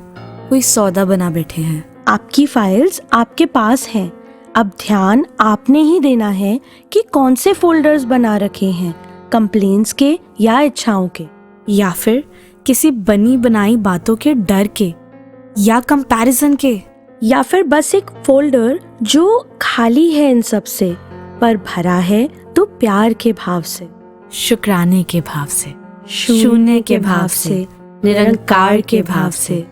N: कोई सौदा बना बैठे हैं?
M: आपकी फाइल्स आपके पास हैं, अब ध्यान आपने ही देना है कि कौन से फोल्डर्स बना रखे हैं, कंप्लेंट्स के या इच्छाओं के,
N: या फिर किसी बनी बनाई बातों के डर के या कंपैरिजन के,
M: या फिर बस एक फोल्डर जो खाली है इन सब से, पर भरा है तो प्यार के भाव से,
N: शुक्राने के भाव से,
M: शून्य के भाव से, निरंकार के भाव से।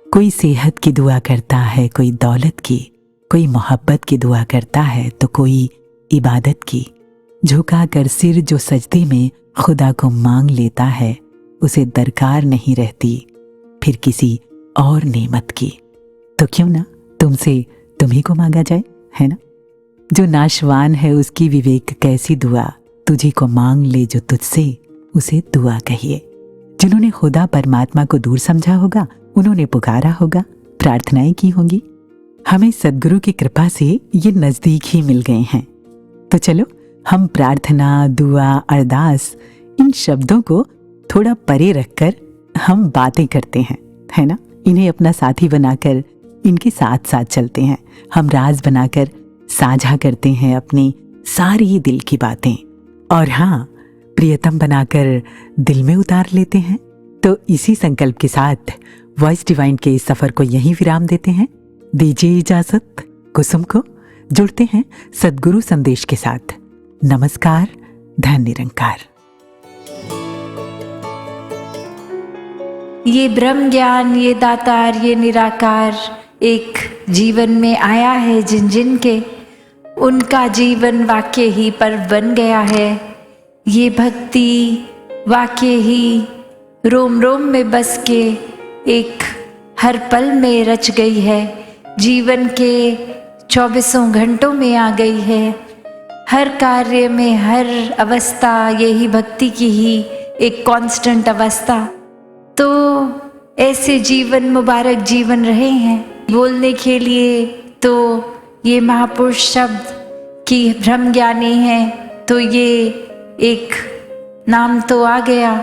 A: कोई सेहत की दुआ करता है, कोई दौलत की, कोई मोहब्बत की दुआ करता है, तो कोई इबादत की। झुका कर सिर जो सजदे में खुदा को मांग लेता है, उसे दरकार नहीं रहती फिर किसी और नेमत की। तो क्यों ना तुमसे तुम्ही को मांगा जाए, है ना? जो नाशवान है उसकी विवेक कैसी दुआ, तुझी को मांग ले जो तुझसे, उसे दुआ कहिए। जिन्होंने खुदा परमात्मा को दूर समझा होगा, उन्होंने पुकारा होगा, प्रार्थनाएं की होंगी। हमें सद्गुरु की कृपा से ये नजदीक ही मिल गए हैं। तो चलो हम प्रार्थना, दुआ, अरदास इन शब्दों को थोड़ा परे रखकर हम बातें करते हैं, है ना? इन्हें अपना साथी बनाकर इनके साथ साथ चलते हैं। हम राज बनाकर साझा करते हैं अपनी सारी दिल की बातें, और हाँ, प्रियतम बनाकर दिल में उतार लेते हैं। तो इसी संकल्प के साथ वॉइस डिवाइन के इस सफर को यहीं विराम देते हैं। दीजिए इजाजत कुसुम को। जुड़ते हैं सद्गुरु संदेश के साथ। नमस्कार, धन निरंकार।
O: ये ब्रह्म ज्ञान, ये दातार, ये निराकार एक जीवन में आया है जिन जिन के, उनका जीवन वाकई ही पर्व बन गया है। ये भक्ति वाकई ही रोम रोम में बस के एक हर पल में रच गई है, जीवन के 24 घंटों में आ गई है। हर कार्य में, हर अवस्था यही भक्ति की ही एक कांस्टेंट अवस्था। तो ऐसे जीवन, मुबारक जीवन रहे हैं। बोलने के लिए तो ये महापुरुष शब्द की ब्रह्म ज्ञानी है, तो ये एक नाम तो आ गया,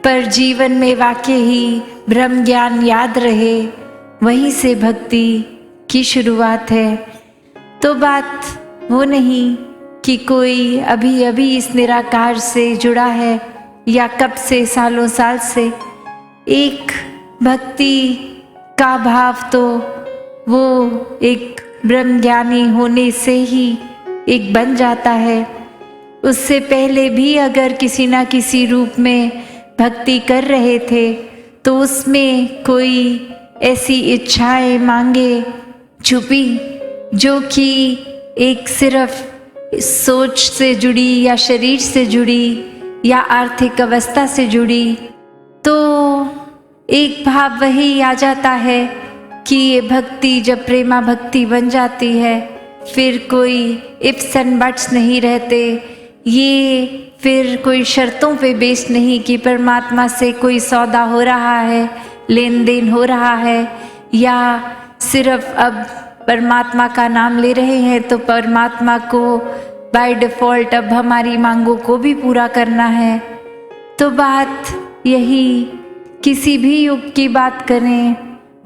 O: पर जीवन में वाकई ही ब्रह्म ज्ञान याद रहे, वहीं से भक्ति की शुरुआत है। तो बात वो नहीं कि कोई अभी अभी इस निराकार से जुड़ा है या कब से, सालों साल से। एक भक्ति का भाव तो वो एक ब्रह्म ज्ञानी होने से ही एक बन जाता है। उससे पहले भी अगर किसी ना किसी रूप में भक्ति कर रहे थे, तो उसमें कोई ऐसी इच्छाएं, मांगे छुपी जो कि एक सिर्फ सोच से जुड़ी या शरीर से जुड़ी या आर्थिक अवस्था से जुड़ी, तो एक भाव वही आ जाता है कि ये भक्ति जब प्रेमा भक्ति बन जाती है, फिर कोई इफ्स एंड बट्स नहीं रहते। ये फिर कोई शर्तों पे बेस्ड नहीं कि परमात्मा से कोई सौदा हो रहा है, लेन देन हो रहा है, या सिर्फ अब परमात्मा का नाम ले रहे हैं तो परमात्मा को बाय डिफ़ॉल्ट अब हमारी मांगों को भी पूरा करना है। तो बात यही, किसी भी युग की बात करें,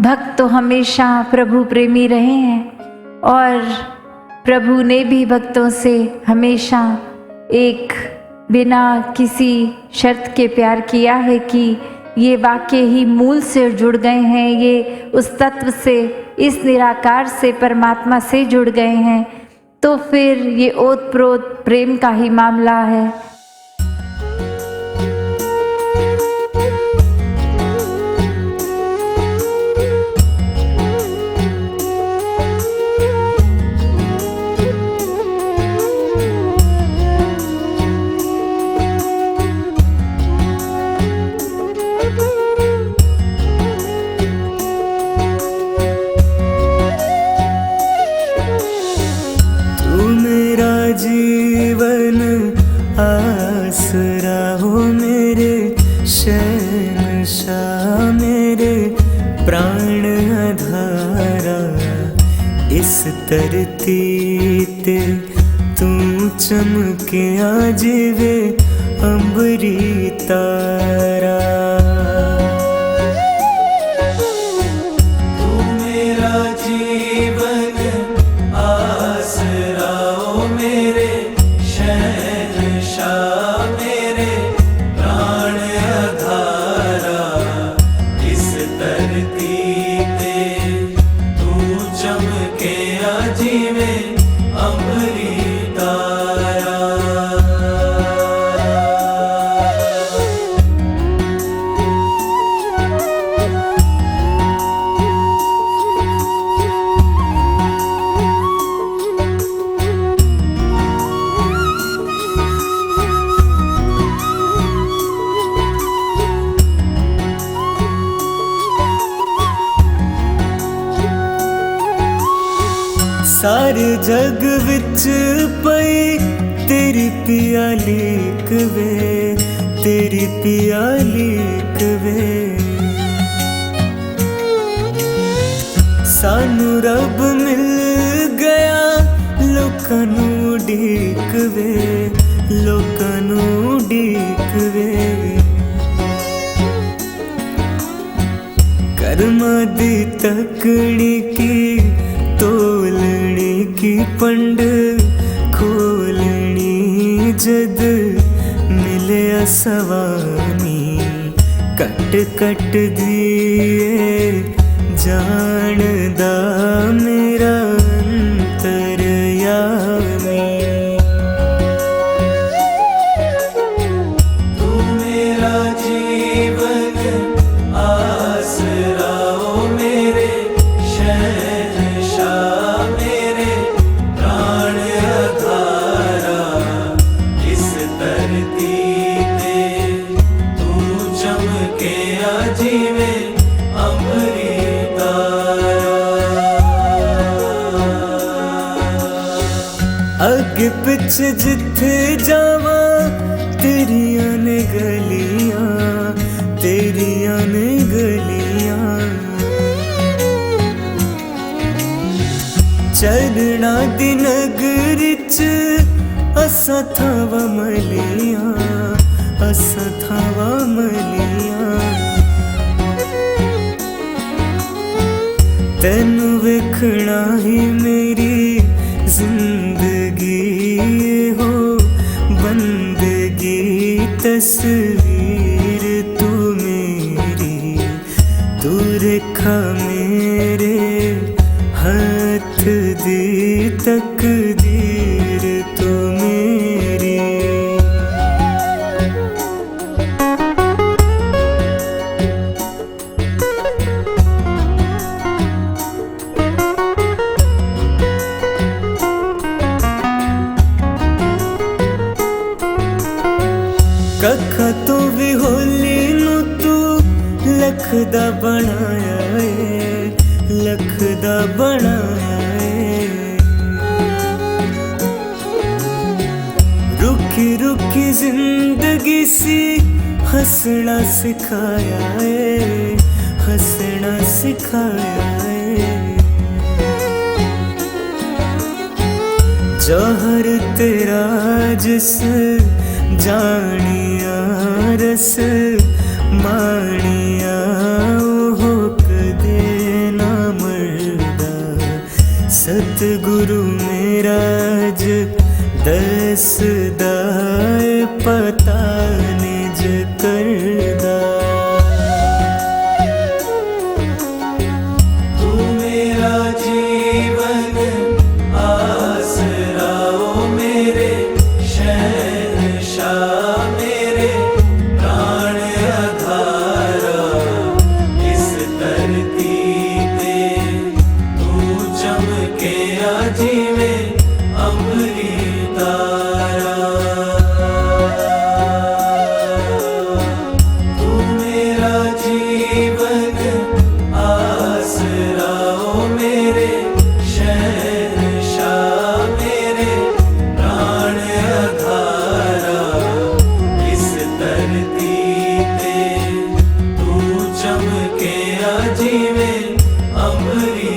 O: भक्त तो हमेशा प्रभु प्रेमी रहे हैं, और प्रभु ने भी भक्तों से हमेशा एक बिना किसी शर्त के प्यार किया है कि ये वाक्य ही मूल से जुड़ गए हैं, ये उस तत्व से, इस निराकार से, परमात्मा से जुड़ गए हैं, तो फिर ये ओतप्रोत प्रेम का ही मामला है।
B: जीवन आसरा हो मेरे शहंशाह, मेरे प्राण आधारा, इस धरती ते तू चमके आज वे अंबरी तारा। तू मेरा जीवन आसरा हो मेरे शहंशाह, मेरे प्राण आधारा, इस धरती ते तू चमके आजीवे अंबरी तारा। सारे जग विच पई तेरी प्याली कवे, तेरी प्याली कवे, सानू रब मिल गया लोकां नू उडीकवे, लोकां नू उडीकवे। कर्मा दी तकड़ी की तोलने की पंड खोलनी जद मिले सवानी, कट कट दिए जानदा मेरा अंतरयामी। तू मेरा जीवन आसरा हो मेरे शहंशाह, मेरे प्राण आधारा, इस धरती ते तू चमके आजीवे अंबरी तारा। अगे पिछे जिथे जावा तेरियां ने गलियां, तेरियां ने गलियां, चरना दी नगरी च असा थावा मलियां, असा थावा मलियां। तैनू वेखना ही मेरी जिंदगी हो बंदगी, तस्वीर तू मेरी, तू रेखा मेरे हाथ दी तकदीर तू मेरी। कखा तो भी होली नू तू लख दा बनाया है, लख दा बनाया है। रुकी रुकी जिंदगी सी हंसना सिखाया है, हंसना सिखाया है। जौहर तेरा जिस जानिया रस मानिया, ओहो कदे ना मरदा सतगुरु मेरा ज दसदा पता निज करदा। तू मेरा जीवन आसरा ओ मेरे शहंशाह मेरे प्राण आधारा। इस धरती पे तू चमके आजीवे अमरी तारा। तू मेरा जीवन आसरा ओ मेरे शहंशाह मेरे प्राण आधारा। इस धरती पे तू चमके आजीवे अमरी